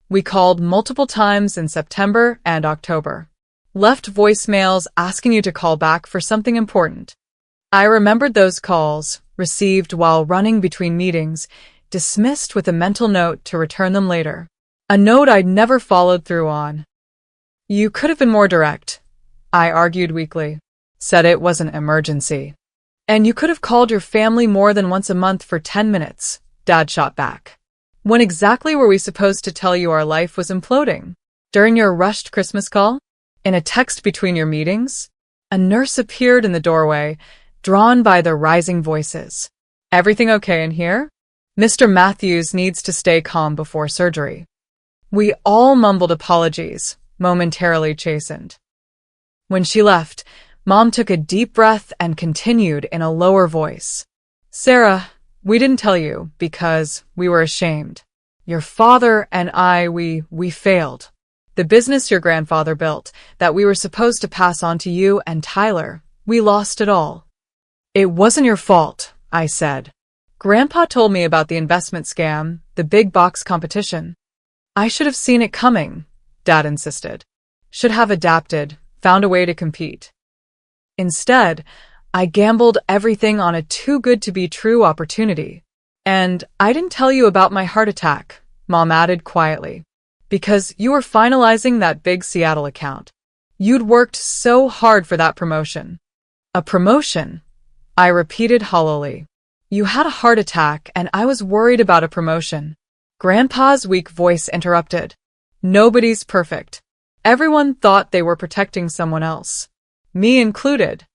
"We called multiple times in September and October. Left voicemails asking you to call back for something important." I remembered those calls, received while running between meetings, dismissed with a mental note to return them later. A note I'd never followed through on. You could have been more direct, I argued weakly. Said it was an emergency. And you could have called your family more than once a month for 10 minutes, Dad shot back. When exactly were we supposed to tell you our life was imploding? During your rushed Christmas call? In a text between your meetings? A nurse appeared in the doorway, drawn by the rising voices. Everything okay in here? Mr. Matthews needs to stay calm before surgery. We all mumbled apologies, momentarily chastened. When she left, Mom took a deep breath and continued in a lower voice. Sarah, we didn't tell you because we were ashamed. Your father and I, we failed. The business your grandfather built that we were supposed to pass on to you and Tyler, we lost it all. It wasn't your fault, I said. Grandpa told me about the investment scam, the big box competition. I should have seen it coming, Dad insisted. Should have adapted, found a way to compete. Instead, I gambled everything on a too-good-to-be-true opportunity. And I didn't tell you about my heart attack, Mom added quietly. Because you were finalizing that big Seattle account. You'd worked so hard for that promotion. A promotion? I repeated hollowly. You had a heart attack and I was worried about a promotion. Grandpa's weak voice interrupted. Nobody's perfect. Everyone thought they were protecting someone else. Me included.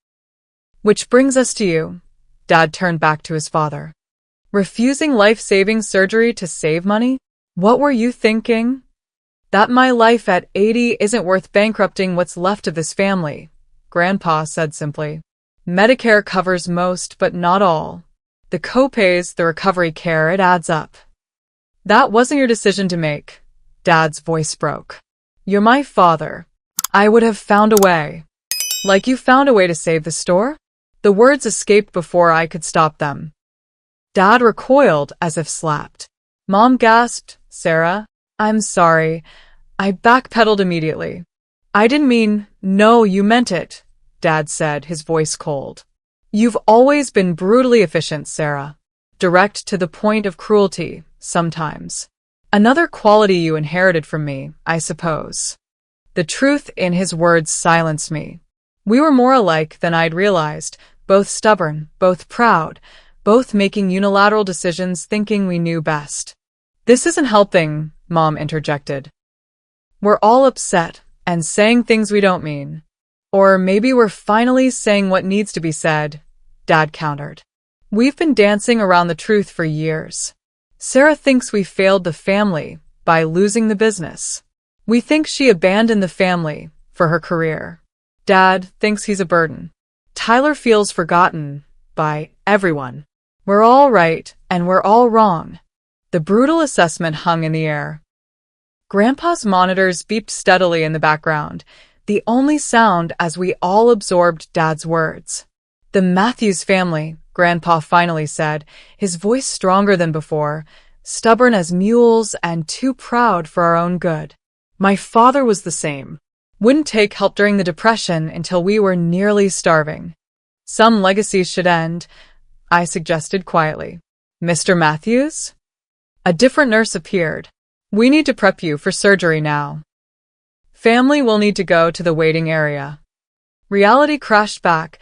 Which brings us to you. Dad turned back to his father. Refusing life-saving surgery to save money? What were you thinking? That my life at 80 isn't worth bankrupting what's left of this family, Grandpa said simply. Medicare covers most, but not all. The copays, the recovery care, it adds up. That wasn't your decision to make. Dad's voice broke. You're my father. I would have found a way. Like you found a way to save the store? The words escaped before I could stop them. Dad recoiled as if slapped. Mom gasped, Sarah, I'm sorry. I backpedaled immediately. I didn't mean, no, you meant it, Dad said, his voice cold. You've always been brutally efficient, Sarah. Direct to the point of cruelty, sometimes. Another quality you inherited from me, I suppose. The truth in his words silenced me. We were more alike than I'd realized, both stubborn, both proud, both making unilateral decisions thinking we knew best. This isn't helping, Mom interjected. We're all upset and saying things we don't mean. Or maybe we're finally saying what needs to be said, Dad countered. We've been dancing around the truth for years. Sarah thinks we failed the family by losing the business. We think she abandoned the family for her career. Dad thinks he's a burden. Tyler feels forgotten by everyone. We're all right and we're all wrong. The brutal assessment hung in the air. Grandpa's monitors beeped steadily in the background, the only sound as we all absorbed Dad's words. The Matthews family, Grandpa finally said, his voice stronger than before, stubborn as mules and too proud for our own good. My father was the same. Wouldn't take help during the Depression until we were nearly starving. Some legacies should end, I suggested quietly. Mr. Matthews? A different nurse appeared. We need to prep you for surgery now. Family will need to go to the waiting area. Reality crashed back.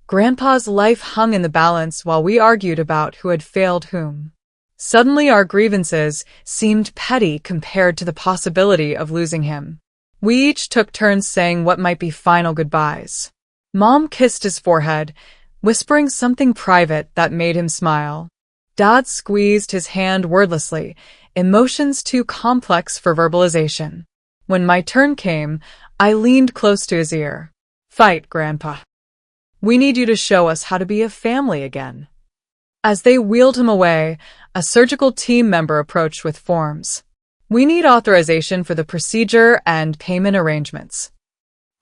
Grandpa's life hung in the balance while we argued about who had failed whom. Suddenly our grievances seemed petty compared to the possibility of losing him. We each took turns saying what might be final goodbyes. Mom kissed his forehead, whispering something private that made him smile. Dad squeezed his hand wordlessly, emotions too complex for verbalization. When my turn came, I leaned close to his ear. Fight, Grandpa. We need you to show us how to be a family again. As they wheeled him away, a surgical team member approached with forms. We need authorization for the procedure and payment arrangements.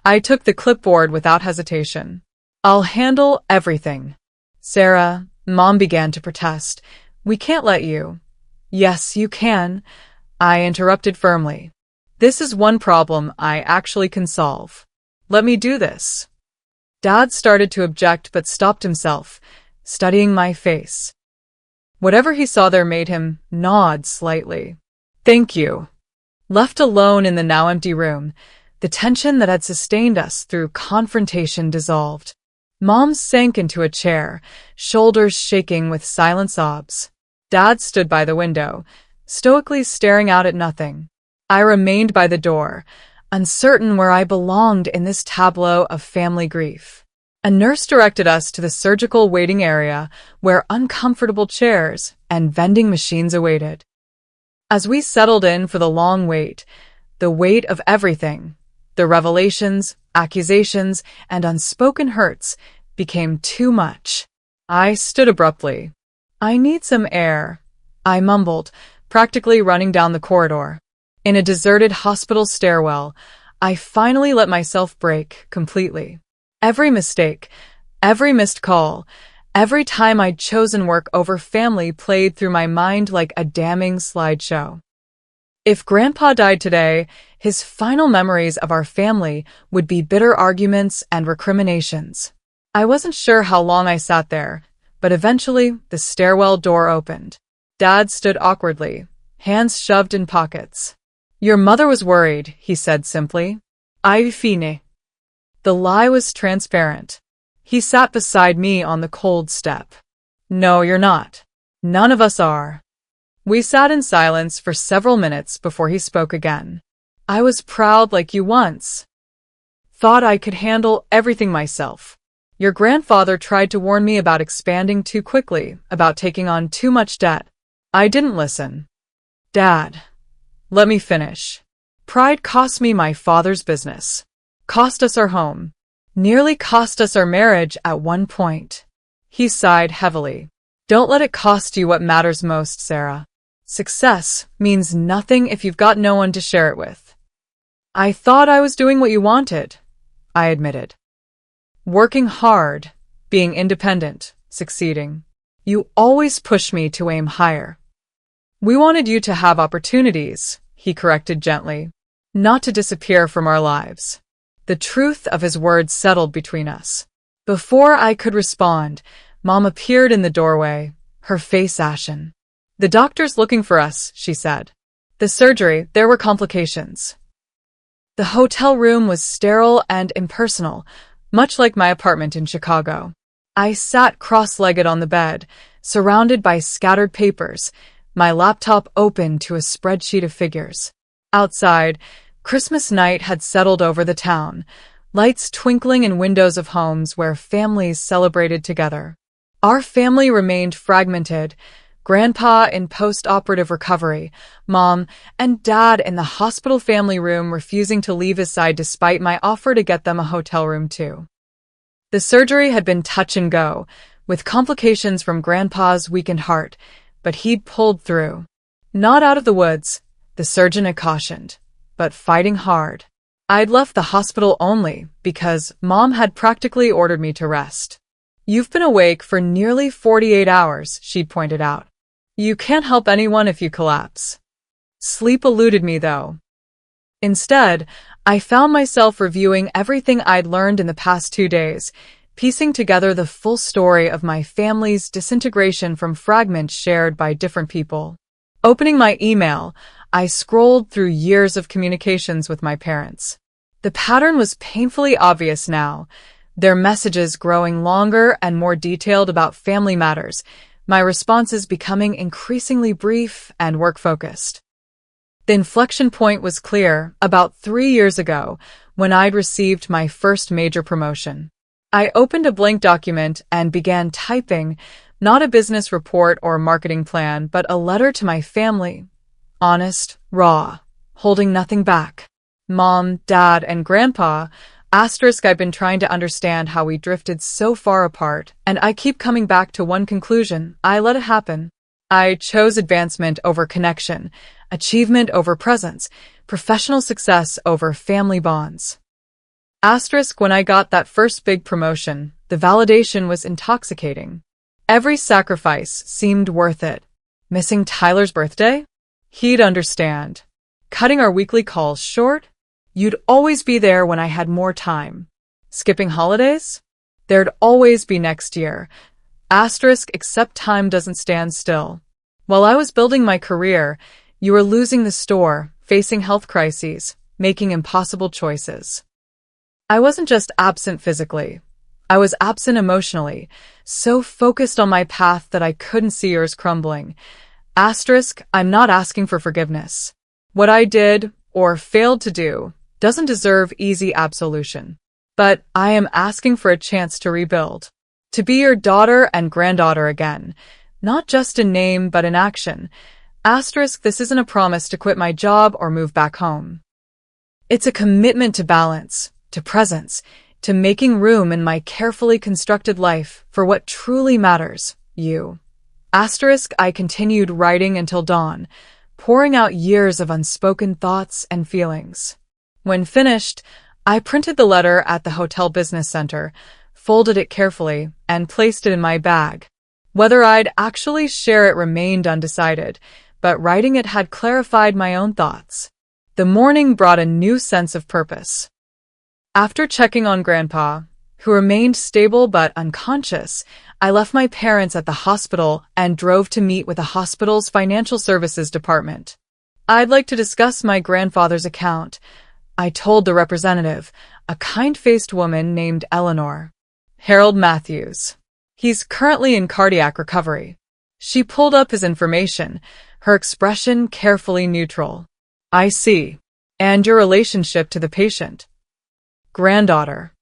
I took the clipboard without hesitation. I'll handle everything. Sarah, Mom began to protest. We can't let you. Yes, you can, I interrupted firmly. This is one problem I actually can solve. Let me do this. Dad started to object but stopped himself, studying my face. Whatever he saw there made him nod slightly. Thank you. Left alone in the now empty room, the tension that had sustained us through confrontation dissolved. Mom sank into a chair, shoulders shaking with silent sobs. Dad stood by the window, stoically staring out at nothing. I remained by the door, uncertain where I belonged in this tableau of family grief. A nurse directed us to the surgical waiting area, where uncomfortable chairs and vending machines awaited. As we settled in for the long wait, the weight of everything, the revelations, accusations, and unspoken hurts, became too much. I stood abruptly. "I need some air," I mumbled, practically running down the corridor. In a deserted hospital stairwell, I finally let myself break completely. Every mistake, every missed call, every time I'd chosen work over family played through my mind like a damning slideshow. If Grandpa died today, his final memories of our family would be bitter arguments and recriminations. I wasn't sure how long I sat there, but eventually the stairwell door opened. Dad stood awkwardly, hands shoved in pockets. "Your mother was worried," he said simply. "I've fine." The lie was transparent. He sat beside me on the cold step. "No, you're not. None of us are." We sat in silence for several minutes before he spoke again. "I was proud like you once. Thought I could handle everything myself. Your grandfather tried to warn me about expanding too quickly, about taking on too much debt. I didn't listen." "Dad, let me finish. Pride cost me my father's business. Cost us our home. Nearly cost us our marriage at one point." He sighed heavily. "Don't let it cost you what matters most, Sarah. Success means nothing if you've got no one to share it with." "I thought I was doing what you wanted," I admitted. "Working hard, being independent, succeeding. You always push me to aim higher." "We wanted you to have opportunities," he corrected gently, "not to disappear from our lives." The truth of his words settled between us. Before I could respond, Mom appeared in the doorway, her face ashen. "The doctor's looking for us," she said. "The surgery, there were complications." The hotel room was sterile and impersonal, much like my apartment in Chicago. I sat cross-legged on the bed, surrounded by scattered papers, my laptop open to a spreadsheet of figures. Outside, Christmas night had settled over the town, lights twinkling in windows of homes where families celebrated together. Our family remained fragmented, Grandpa in post-operative recovery, Mom and Dad in the hospital family room refusing to leave his side despite my offer to get them a hotel room too. The surgery had been touch and go, with complications from Grandpa's weakened heart, but he'd pulled through. Not out of the woods, the surgeon had cautioned, but fighting hard. I'd left the hospital only because Mom had practically ordered me to rest. "You've been awake for nearly 48 hours, she'd pointed out. "You can't help anyone if you collapse." Sleep eluded me, though. Instead, I found myself reviewing everything I'd learned in the past 2 days, piecing together the full story of my family's disintegration from fragments shared by different people. Opening my email, I scrolled through years of communications with my parents. The pattern was painfully obvious now, their messages growing longer and more detailed about family matters, my responses becoming increasingly brief and work-focused. The inflection point was clear about 3 years ago, when I'd received my first major promotion. I opened a blank document and began typing, not a business report or marketing plan, but a letter to my family. Honest, raw, holding nothing back. Mom, Dad, and Grandpa, I've been trying to understand how we drifted so far apart, and I keep coming back to one conclusion: I let it happen. I chose advancement over connection, achievement over presence, professional success over family bonds. When I got that first big promotion, the validation was intoxicating. Every sacrifice seemed worth it. Missing Tyler's birthday? He'd understand. Cutting our weekly calls short? You'd always be there when I had more time. Skipping holidays? There'd always be next year. Except time doesn't stand still. While I was building my career, you were losing the store, facing health crises, making impossible choices. I wasn't just absent physically. I was absent emotionally, so focused on my path that I couldn't see yours crumbling. Asterisk, I'm not asking for forgiveness. What I did, or failed to do, doesn't deserve easy absolution. But I am asking for a chance to rebuild. To be your daughter and granddaughter again. Not just in name, but in action. Asterisk, this isn't a promise to quit my job or move back home. It's a commitment to balance, to presence, to making room in my carefully constructed life for what truly matters, you. Asterisk, I continued writing until dawn, pouring out years of unspoken thoughts and feelings. When finished, I printed the letter at the hotel business center, folded it carefully, and placed it in my bag. Whether I'd actually share it remained undecided, but writing it had clarified my own thoughts. The morning brought a new sense of purpose. After checking on Grandpa, who remained stable but unconscious, I left my parents at the hospital and drove to meet with the hospital's financial services department. I'd like to discuss my grandfather's account, I told the representative, a kind-faced woman named Eleanor. Harold Matthews. He's currently in cardiac recovery. She pulled up his information, her expression carefully neutral. I see. And your relationship to the patient? Granddaughter.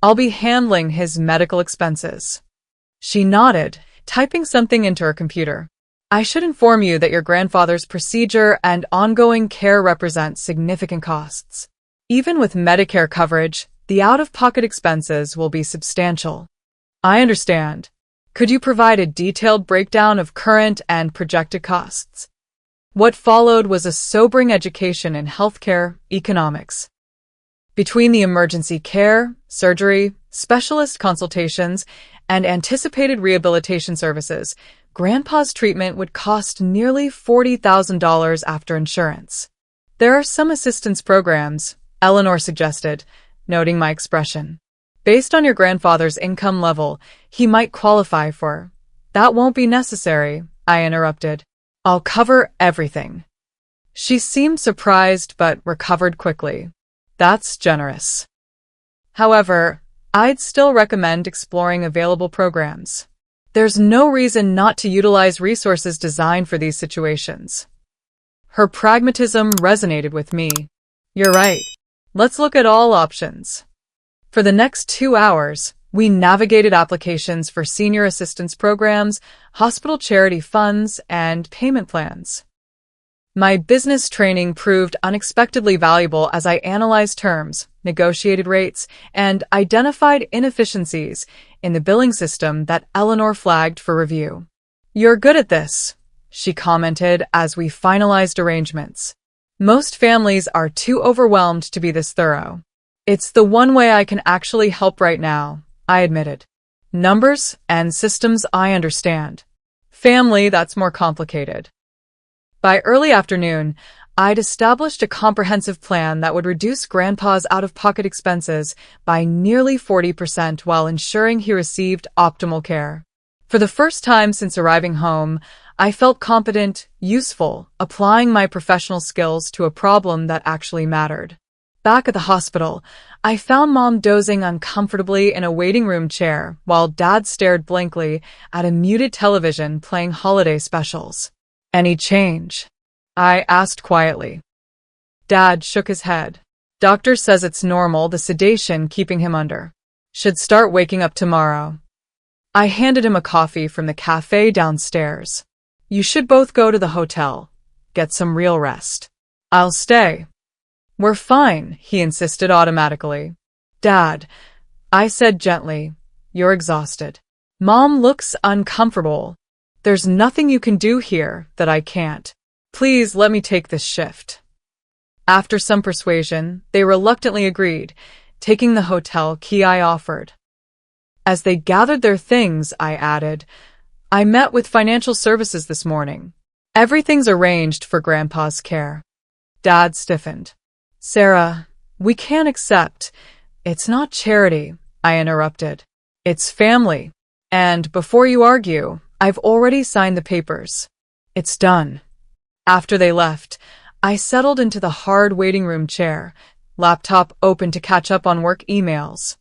I'll be handling his medical expenses. She nodded, typing something into her computer. I should inform you that your grandfather's procedure and ongoing care represent significant costs. Even with Medicare coverage, the out-of-pocket expenses will be substantial. I understand. Could you provide a detailed breakdown of current and projected costs? What followed was a sobering education in healthcare economics. Between the emergency care, surgery, specialist consultations, and anticipated rehabilitation services, Grandpa's treatment would cost nearly $40,000 after insurance. There are some assistance programs, Eleanor suggested, noting my expression. Based on your grandfather's income level, he might qualify for. That won't be necessary, I interrupted. I'll cover everything. She seemed surprised but recovered quickly. That's generous. However, I'd still recommend exploring available programs. There's no reason not to utilize resources designed for these situations. Her pragmatism resonated with me. You're right. Let's look at all options. For the next 2 hours, we navigated applications for senior assistance programs, hospital charity funds, and payment plans. My business training proved unexpectedly valuable as I analyzed terms, negotiated rates, and identified inefficiencies in the billing system that Eleanor flagged for review. You're good at this, she commented as we finalized arrangements. Most families are too overwhelmed to be this thorough. It's the one way I can actually help right now, I admitted. Numbers and systems I understand. Family, that's more complicated. By early afternoon, I'd established a comprehensive plan that would reduce Grandpa's out-of-pocket expenses by nearly 40% while ensuring he received optimal care. For the first time since arriving home, I felt competent, useful, applying my professional skills to a problem that actually mattered. Back at the hospital, I found Mom dozing uncomfortably in a waiting room chair while Dad stared blankly at a muted television playing holiday specials. Any change? I asked quietly. Dad shook his head. Doctor says it's normal, the sedation keeping him under. Should start waking up tomorrow. I handed him a coffee from the cafe downstairs. You should both go to the hotel. Get some real rest. I'll stay. We're fine, he insisted automatically. Dad, I said gently, you're exhausted. Mom looks uncomfortable. There's nothing you can do here that I can't. Please let me take this shift. After some persuasion, they reluctantly agreed, taking the hotel key I offered. As they gathered their things, I added, I met with financial services this morning. Everything's arranged for Grandpa's care. Dad stiffened. Sarah, we can't accept. It's not charity, I interrupted. It's family. And before you argue, I've already signed the papers. It's done. After they left, I settled into the hard waiting room chair, laptop open to catch up on work emails.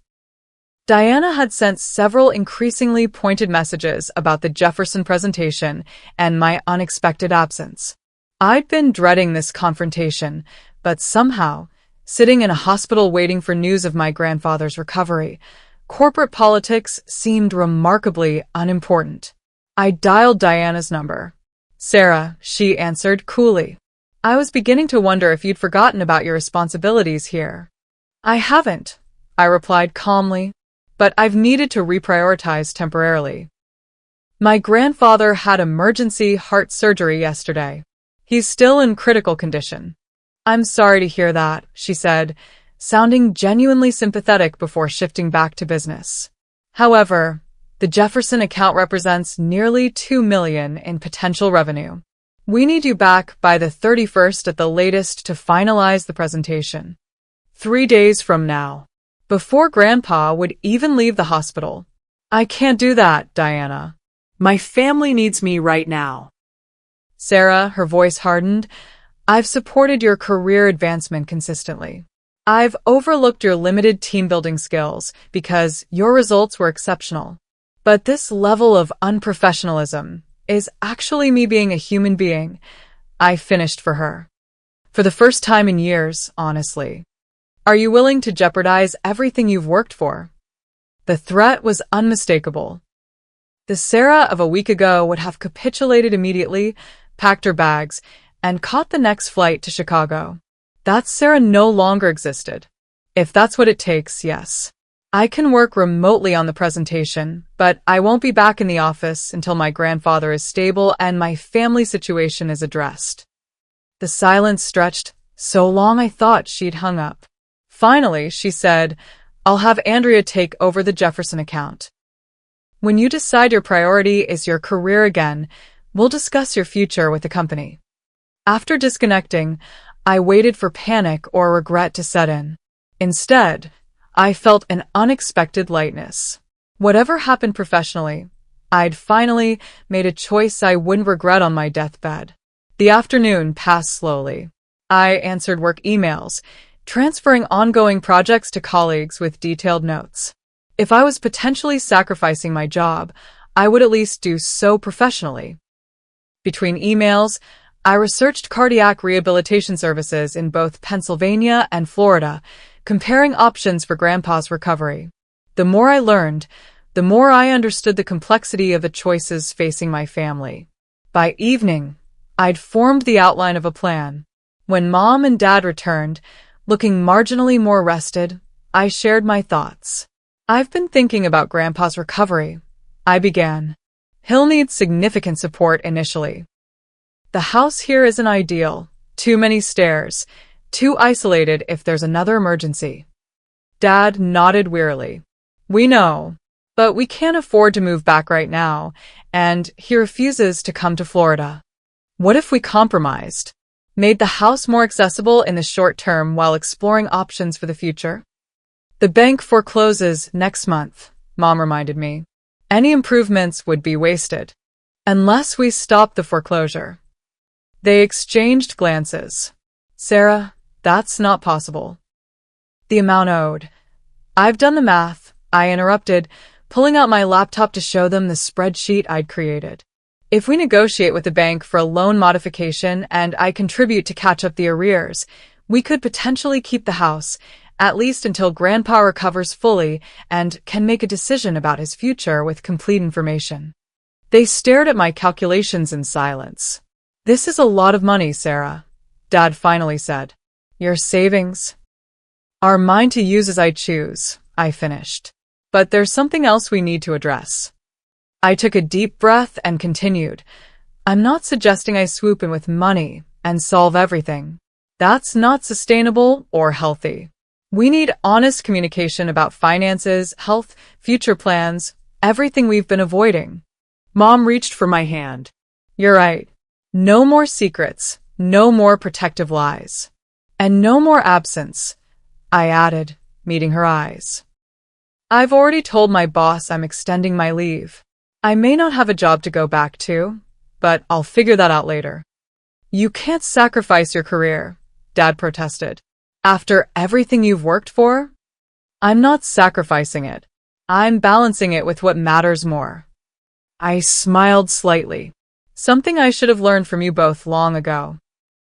Diana had sent several increasingly pointed messages about the Jefferson presentation and my unexpected absence. I'd been dreading this confrontation, but somehow, sitting in a hospital waiting for news of my grandfather's recovery, corporate politics seemed remarkably unimportant. I dialed Diana's number. "Sarah," she answered coolly. "I was beginning to wonder if you'd forgotten about your responsibilities here." "I haven't," I replied calmly, "but I've needed to reprioritize temporarily. My grandfather had emergency heart surgery yesterday. He's still in critical condition." "I'm sorry to hear that," she said, sounding genuinely sympathetic before shifting back to business. "However, the Jefferson account represents nearly $2 million in potential revenue. We need you back by the 31st at the latest to finalize the presentation. 3 days from now, before Grandpa would even leave the hospital." "I can't do that, Diana. My family needs me right now." "Sarah," her voice hardened, "I've supported your career advancement consistently. I've overlooked your limited team-building skills because your results were exceptional. But this level of unprofessionalism is actually me being a human being." I finished for her. "For the first time in years, honestly. Are you willing to jeopardize everything you've worked for?" The threat was unmistakable. The Sarah of a week ago would have capitulated immediately, packed her bags, and caught the next flight to Chicago. That Sarah no longer existed. If that's what it takes, yes. I can work remotely on the presentation, but I won't be back in the office until my grandfather is stable and my family situation is addressed. The silence stretched so long I thought she'd hung up. Finally, she said, "I'll have Andrea take over the Jefferson account. When you decide your priority is your career again, we'll discuss your future with the company." After disconnecting, I waited for panic or regret to set in. Instead, I felt an unexpected lightness. Whatever happened professionally, I'd finally made a choice I wouldn't regret on my deathbed. The afternoon passed slowly. I answered work emails, transferring ongoing projects to colleagues with detailed notes. If I was potentially sacrificing my job, I would at least do so professionally. Between emails, I researched cardiac rehabilitation services in both Pennsylvania and Florida, comparing options for Grandpa's recovery. The more I learned, the more I understood the complexity of the choices facing my family. By evening, I'd formed the outline of a plan. When Mom and Dad returned, looking marginally more rested, I shared my thoughts. "I've been thinking about Grandpa's recovery," I began. "He'll need significant support initially. The house here isn't ideal. Too many stairs. Too isolated if there's another emergency." Dad nodded wearily. "We know, but we can't afford to move back right now, and he refuses to come to Florida. What if we compromised? Made the house more accessible in the short term while exploring options for the future?" "The bank forecloses next month," Mom reminded me. "Any improvements would be wasted. Unless we stop the foreclosure." They exchanged glances. "Sarah, that's not possible. The amount owed." "I've done the math," I interrupted, pulling out my laptop to show them the spreadsheet I'd created. "If we negotiate with the bank for a loan modification and I contribute to catch up the arrears, we could potentially keep the house, at least until Grandpa recovers fully and can make a decision about his future with complete information." They stared at my calculations in silence. "This is a lot of money, Sarah," Dad finally said. "Your savings?" "Are mine to use as I choose," I finished. "But there's something else we need to address." I took a deep breath and continued. "I'm not suggesting I swoop in with money and solve everything. That's not sustainable or healthy. We need honest communication about finances, health, future plans, everything we've been avoiding." Mom reached for my hand. "You're right. No more secrets, no more protective lies. And no more absence," I added, meeting her eyes. "I've already told my boss I'm extending my leave. I may not have a job to go back to, but I'll figure that out later." You can't sacrifice your career, Dad protested. After everything you've worked for? I'm not sacrificing it. I'm balancing it with what matters more. I smiled slightly. Something I should have learned from you both long ago.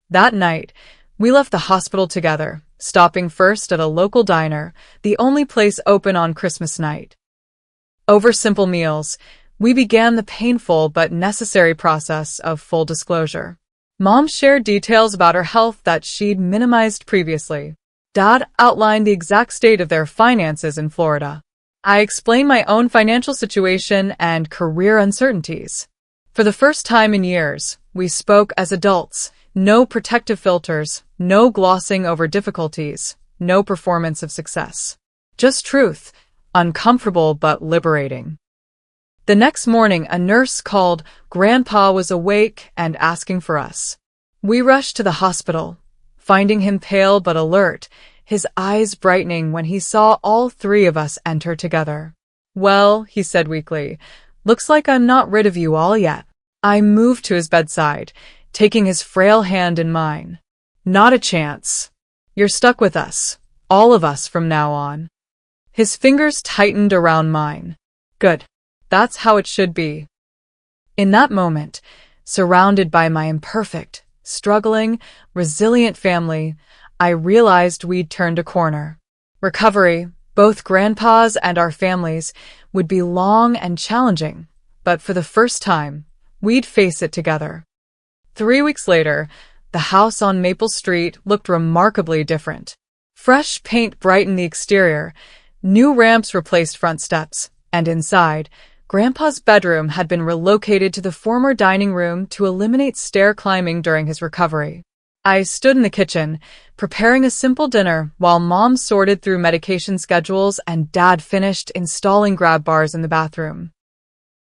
That night, we left the hospital together, stopping first at a local diner, the only place open on Christmas night. Over simple meals, we began the painful but necessary process of full disclosure. Mom shared details about her health that she'd minimized previously. Dad outlined the exact state of their finances in Florida. I explained my own financial situation and career uncertainties. For the first time in years, we spoke as adults. No protective filters, no glossing over difficulties, no performance of success. Just truth, uncomfortable but liberating. The next morning, a nurse called. Grandpa was awake and asking for us. We rushed to the hospital, finding him pale but alert, his eyes brightening when he saw all three of us enter together. Well, he said weakly, looks like I'm not rid of you all yet. I moved to his bedside, taking his frail hand in mine. Not a chance. You're stuck with us, all of us from now on. His fingers tightened around mine. Good. That's how it should be. In that moment, surrounded by my imperfect, struggling, resilient family, I realized we'd turned a corner. Recovery, both Grandpa's and our families, would be long and challenging, but for the first time, we'd face it together. 3 weeks later, the house on Maple Street looked remarkably different. Fresh paint brightened the exterior, new ramps replaced front steps, and inside, Grandpa's bedroom had been relocated to the former dining room to eliminate stair climbing during his recovery. I stood in the kitchen, preparing a simple dinner while Mom sorted through medication schedules and Dad finished installing grab bars in the bathroom.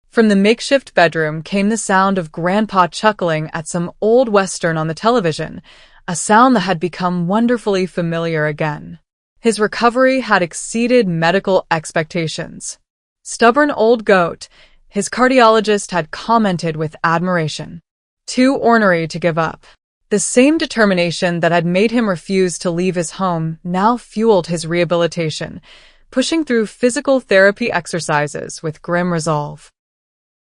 From the makeshift bedroom came the sound of Grandpa chuckling at some old Western on the television, a sound that had become wonderfully familiar again. His recovery had exceeded medical expectations. Stubborn old goat, his cardiologist had commented with admiration. Too ornery to give up. The same determination that had made him refuse to leave his home now fueled his rehabilitation, pushing through physical therapy exercises with grim resolve.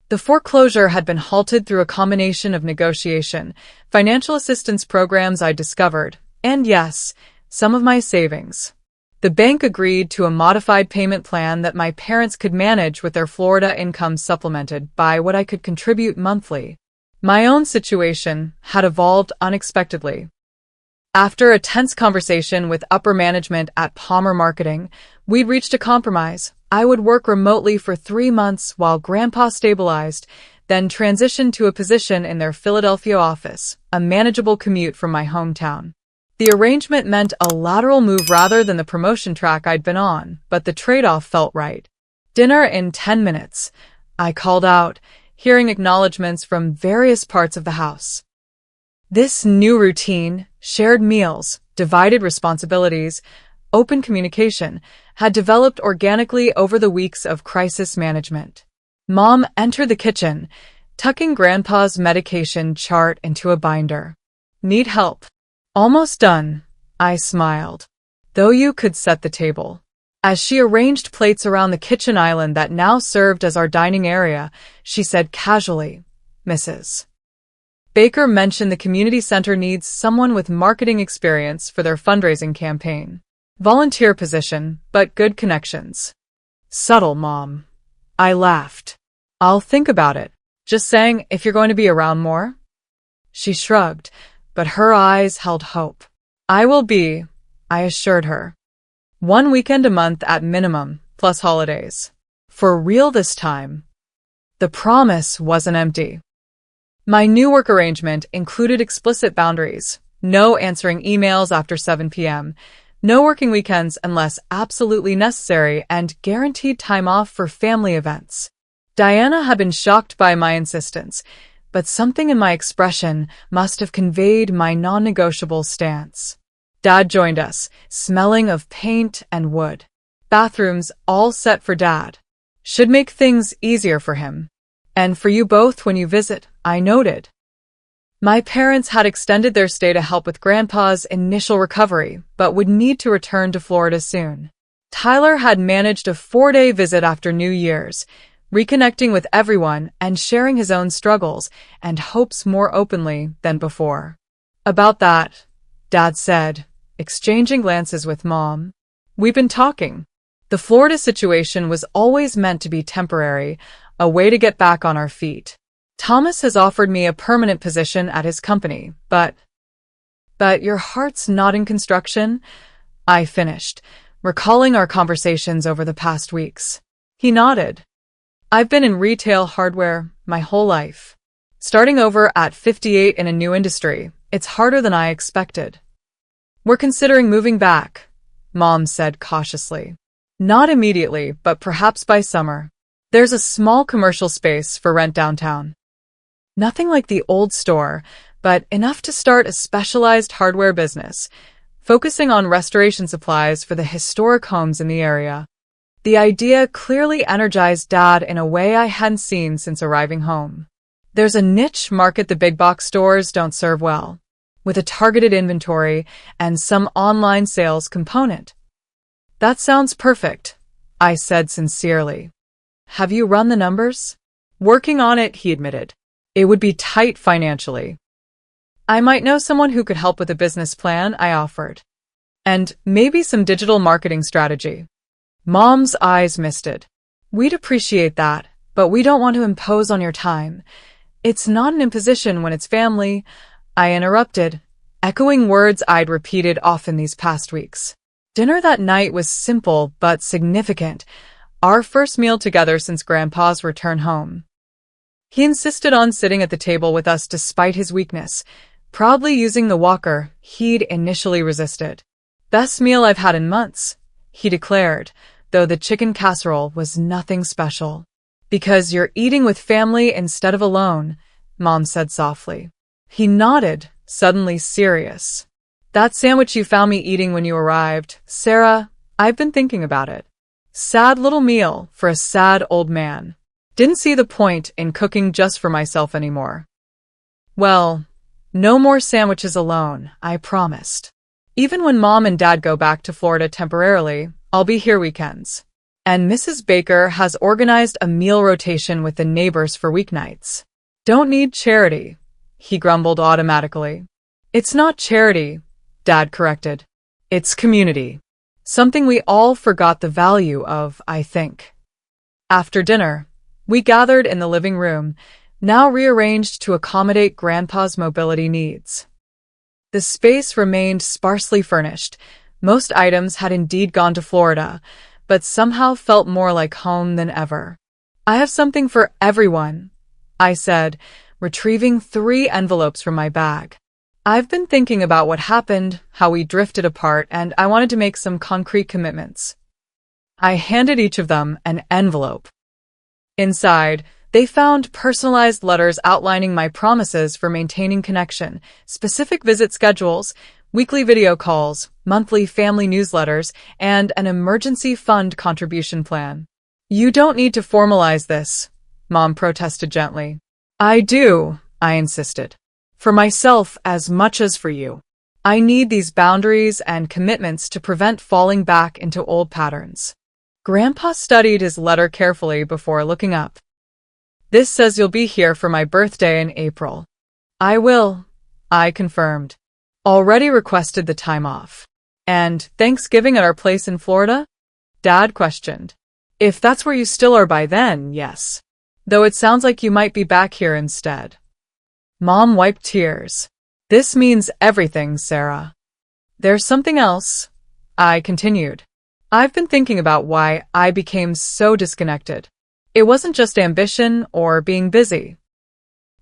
The foreclosure had been halted through a combination of negotiation, financial assistance programs I discovered, and yes, some of my savings. The bank agreed to a modified payment plan that my parents could manage with their Florida income supplemented by what I could contribute monthly. My own situation had evolved unexpectedly. After a tense conversation with upper management at Palmer Marketing, we'd reached a compromise. I would work remotely for 3 months while Grandpa stabilized, then transition to a position in their Philadelphia office, a manageable commute from my hometown. The arrangement meant a lateral move rather than the promotion track I'd been on, but the trade-off felt right. Dinner in 10 minutes, I called out, hearing acknowledgments from various parts of the house. This new routine, shared meals, divided responsibilities, open communication, had developed organically over the weeks of crisis management. Mom entered the kitchen, tucking Grandpa's medication chart into a binder. Need help? Almost done, I smiled. Though you could set the table. As she arranged plates around the kitchen island that now served as our dining area, she said casually, Mrs. Baker mentioned the community center needs someone with marketing experience for their fundraising campaign. Volunteer position, but good connections. Subtle, Mom. I laughed. I'll think about it. Just saying, if you're going to be around more? She shrugged, but her eyes held hope. I will be, I assured her. 1 weekend a month at minimum, plus holidays. For real this time. The promise wasn't empty. My new work arrangement included explicit boundaries. No answering emails after 7 p.m., no working weekends unless absolutely necessary, and guaranteed time off for family events. Diana had been shocked by my insistence, but something in my expression must have conveyed my non-negotiable stance. Dad joined us, smelling of paint and wood. Bathrooms all set for Dad. Should make things easier for him. And for you both when you visit, I noted. My parents had extended their stay to help with Grandpa's initial recovery, but would need to return to Florida soon. Tyler had managed a 4-day visit after New Year's, reconnecting with everyone and sharing his own struggles and hopes more openly than before. About that, Dad said, exchanging glances with Mom. We've been talking. The Florida situation was always meant to be temporary, a way to get back on our feet. Thomas has offered me a permanent position at his company, but your heart's not in construction? I finished, recalling our conversations over the past weeks. He nodded. I've been in retail hardware my whole life. Starting over at 58 in a new industry, it's harder than I expected. We're considering moving back, Mom said cautiously. Not immediately, but perhaps by summer. There's a small commercial space for rent downtown. Nothing like the old store, but enough to start a specialized hardware business, focusing on restoration supplies for the historic homes in the area. The idea clearly energized Dad in a way I hadn't seen since arriving home. There's a niche market the big box stores don't serve well, with a targeted inventory and some online sales component. That sounds perfect, I said sincerely. Have you run the numbers? Working on it, he admitted. It would be tight financially. I might know someone who could help with a business plan, I offered. And maybe some digital marketing strategy. Mom's eyes misted. We'd appreciate that, but we don't want to impose on your time. It's not an imposition when it's family, I interrupted, echoing words I'd repeated often these past weeks. Dinner that night was simple but significant, our first meal together since Grandpa's return home. He insisted on sitting at the table with us despite his weakness, proudly using the walker he'd initially resisted. Best meal I've had in months, he declared, though the chicken casserole was nothing special. Because you're eating with family instead of alone, Mom said softly. He nodded, suddenly serious. That sandwich you found me eating when you arrived, Sarah, I've been thinking about it. Sad little meal for a sad old man. Didn't see the point in cooking just for myself anymore. Well, no more sandwiches alone, I promised. Even when Mom and Dad go back to Florida temporarily, I'll be here weekends. And Mrs. Baker has organized a meal rotation with the neighbors for weeknights. Don't need charity, he grumbled automatically. It's not charity, Dad corrected. It's community. Something we all forgot the value of, I think. After dinner, we gathered in the living room, now rearranged to accommodate Grandpa's mobility needs. The space remained sparsely furnished. Most items had indeed gone to Florida, but somehow felt more like home than ever. I have something for everyone, I said, retrieving 3 envelopes from my bag. I've been thinking about what happened, how we drifted apart, and I wanted to make some concrete commitments. I handed each of them an envelope. Inside, they found personalized letters outlining my promises for maintaining connection, specific visit schedules, weekly video calls, monthly family newsletters, and an emergency fund contribution plan. You don't need to formalize this, Mom protested gently. I do, I insisted. For myself as much as for you. I need these boundaries and commitments to prevent falling back into old patterns. Grandpa studied his letter carefully before looking up. This says you'll be here for my birthday in April. I will, I confirmed. Already requested the time off. And Thanksgiving at our place in Florida? Dad questioned. If that's where you still are by then, yes. Though it sounds like you might be back here instead. Mom wiped tears. This means everything, Sarah. There's something else, I continued. I've been thinking about why I became so disconnected. It wasn't just ambition or being busy.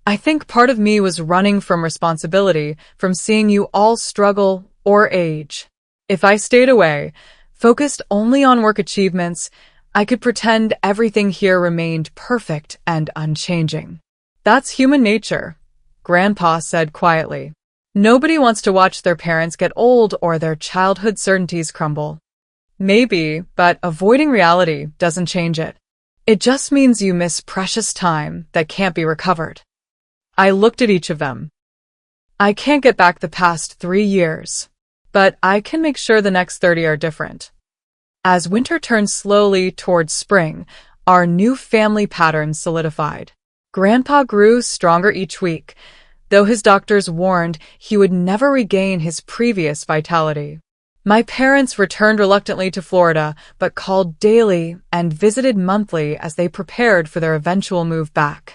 I think part of me was running from responsibility, from seeing you all struggle or age. If I stayed away, focused only on work achievements, I could pretend everything here remained perfect and unchanging. That's human nature, Grandpa said quietly. Nobody wants to watch their parents get old or their childhood certainties crumble. Maybe, but avoiding reality doesn't change it. It just means you miss precious time that can't be recovered. I looked at each of them. I can't get back the past 3 years, but I can make sure the next 30 are different. As winter turned slowly towards spring, our new family patterns solidified. Grandpa grew stronger each week, though his doctors warned he would never regain his previous vitality. My parents returned reluctantly to Florida, but called daily and visited monthly as they prepared for their eventual move back.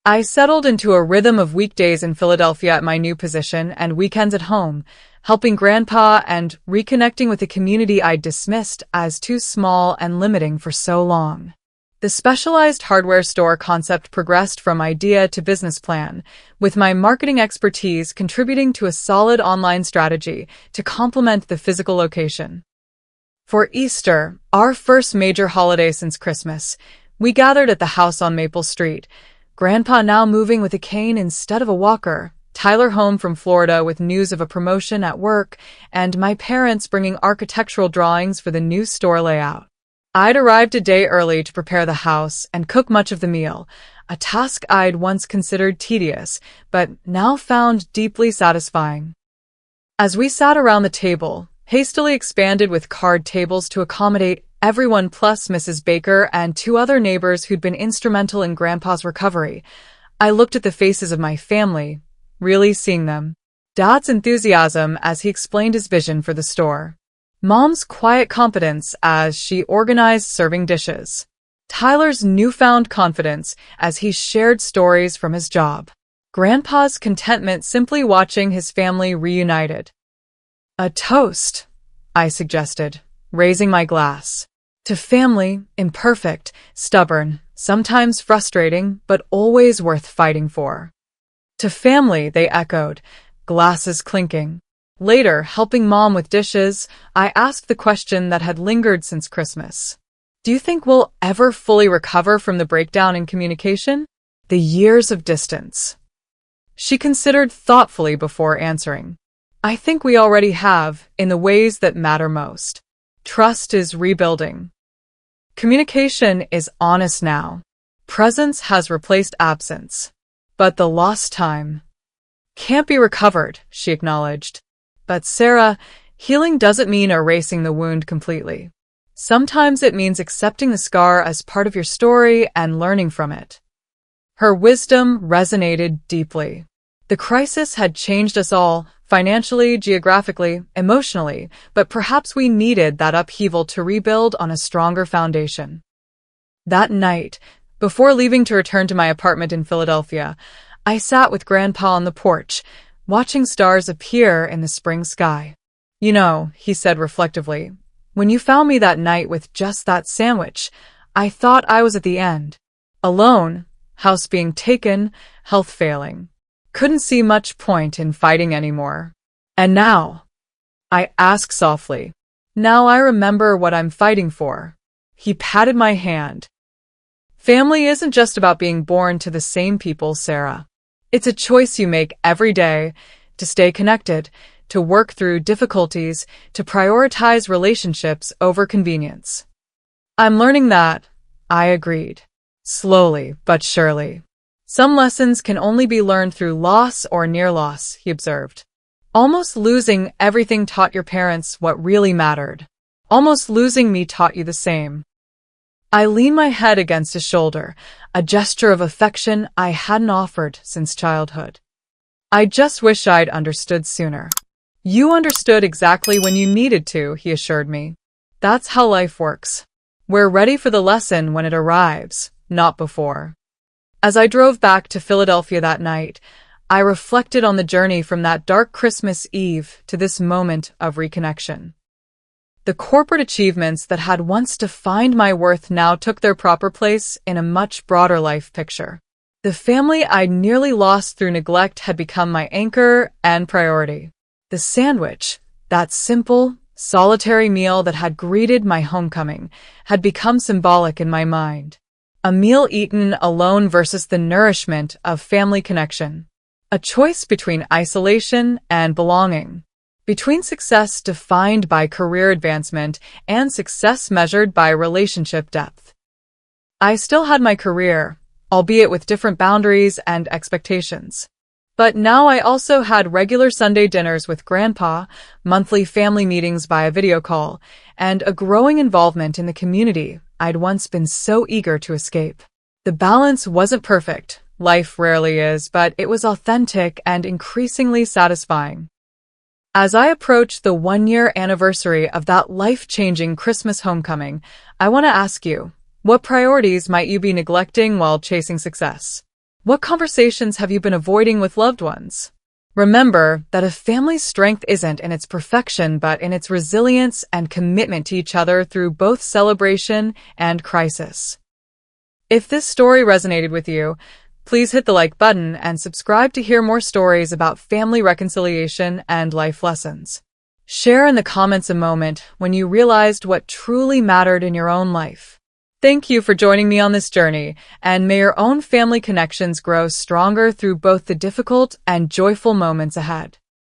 I settled into a rhythm of weekdays in Philadelphia at my new position and weekends at home, helping Grandpa and reconnecting with a community I'd dismissed as too small and limiting for so long. The specialized hardware store concept progressed from idea to business plan, with my marketing expertise contributing to a solid online strategy to complement the physical location. For Easter, our first major holiday since Christmas, we gathered at the house on Maple Street, Grandpa now moving with a cane instead of a walker, Tyler home from Florida with news of a promotion at work, and my parents bringing architectural drawings for the new store layout. I'd arrived a day early to prepare the house and cook much of the meal, a task I'd once considered tedious, but now found deeply satisfying. As we sat around the table, hastily expanded with card tables to accommodate everyone plus Mrs. Baker and 2 other neighbors who'd been instrumental in Grandpa's recovery, I looked at the faces of my family, really seeing them. Dad's enthusiasm as he explained his vision for the store. Mom's quiet competence as she organized serving dishes. Tyler's newfound confidence as he shared stories from his job. Grandpa's contentment simply watching his family reunited. A toast, I suggested, raising my glass. To family, imperfect, stubborn, sometimes frustrating, but always worth fighting for. To family, they echoed, glasses clinking. Later, helping Mom with dishes, I asked the question that had lingered since Christmas. Do you think we'll ever fully recover from the breakdown in communication? The years of distance. She considered thoughtfully before answering. I think we already have, in the ways that matter most. Trust is rebuilding. Communication is honest now. Presence has replaced absence. But the lost time can't be recovered, she acknowledged. But Sarah, healing doesn't mean erasing the wound completely. Sometimes it means accepting the scar as part of your story and learning from it. Her wisdom resonated deeply. The crisis had changed us all, financially, geographically, emotionally, but perhaps we needed that upheaval to rebuild on a stronger foundation. That night, before leaving to return to my apartment in Philadelphia, I sat with Grandpa on the porch, watching stars appear in the spring sky. You know, he said reflectively, when you found me that night with just that sandwich, I thought I was at the end. Alone, house being taken, health failing. Couldn't see much point in fighting anymore. And now? I asked softly. Now I remember what I'm fighting for. He patted my hand. Family isn't just about being born to the same people, Sarah. It's a choice you make every day to stay connected, to work through difficulties, to prioritize relationships over convenience. I'm learning that, I agreed. Slowly but surely. Some lessons can only be learned through loss or near loss, he observed. Almost losing everything taught your parents what really mattered. Almost losing me taught you the same. I leaned my head against his shoulder, a gesture of affection I hadn't offered since childhood. I just wish I'd understood sooner. You understood exactly when you needed to, he assured me. That's how life works. We're ready for the lesson when it arrives, not before. As I drove back to Philadelphia that night, I reflected on the journey from that dark Christmas Eve to this moment of reconnection. The corporate achievements that had once defined my worth now took their proper place in a much broader life picture. The family I'd nearly lost through neglect had become my anchor and priority. The sandwich, that simple, solitary meal that had greeted my homecoming, had become symbolic in my mind. A meal eaten alone versus the nourishment of family connection. A choice between isolation and belonging. Between success defined by career advancement and success measured by relationship depth. I still had my career, albeit with different boundaries and expectations. But now I also had regular Sunday dinners with Grandpa, monthly family meetings via video call, and a growing involvement in the community I'd once been so eager to escape. The balance wasn't perfect, life rarely is, but it was authentic and increasingly satisfying. As I approach the one-year anniversary of that life-changing Christmas homecoming, I want to ask you, what priorities might you be neglecting while chasing success? What conversations have you been avoiding with loved ones? Remember that a family's strength isn't in its perfection, but in its resilience and commitment to each other through both celebration and crisis. If this story resonated with you, please hit the like button and subscribe to hear more stories about family reconciliation and life lessons. Share in the comments a moment when you realized what truly mattered in your own life. Thank you for joining me on this journey, and may your own family connections grow stronger through both the difficult and joyful moments ahead.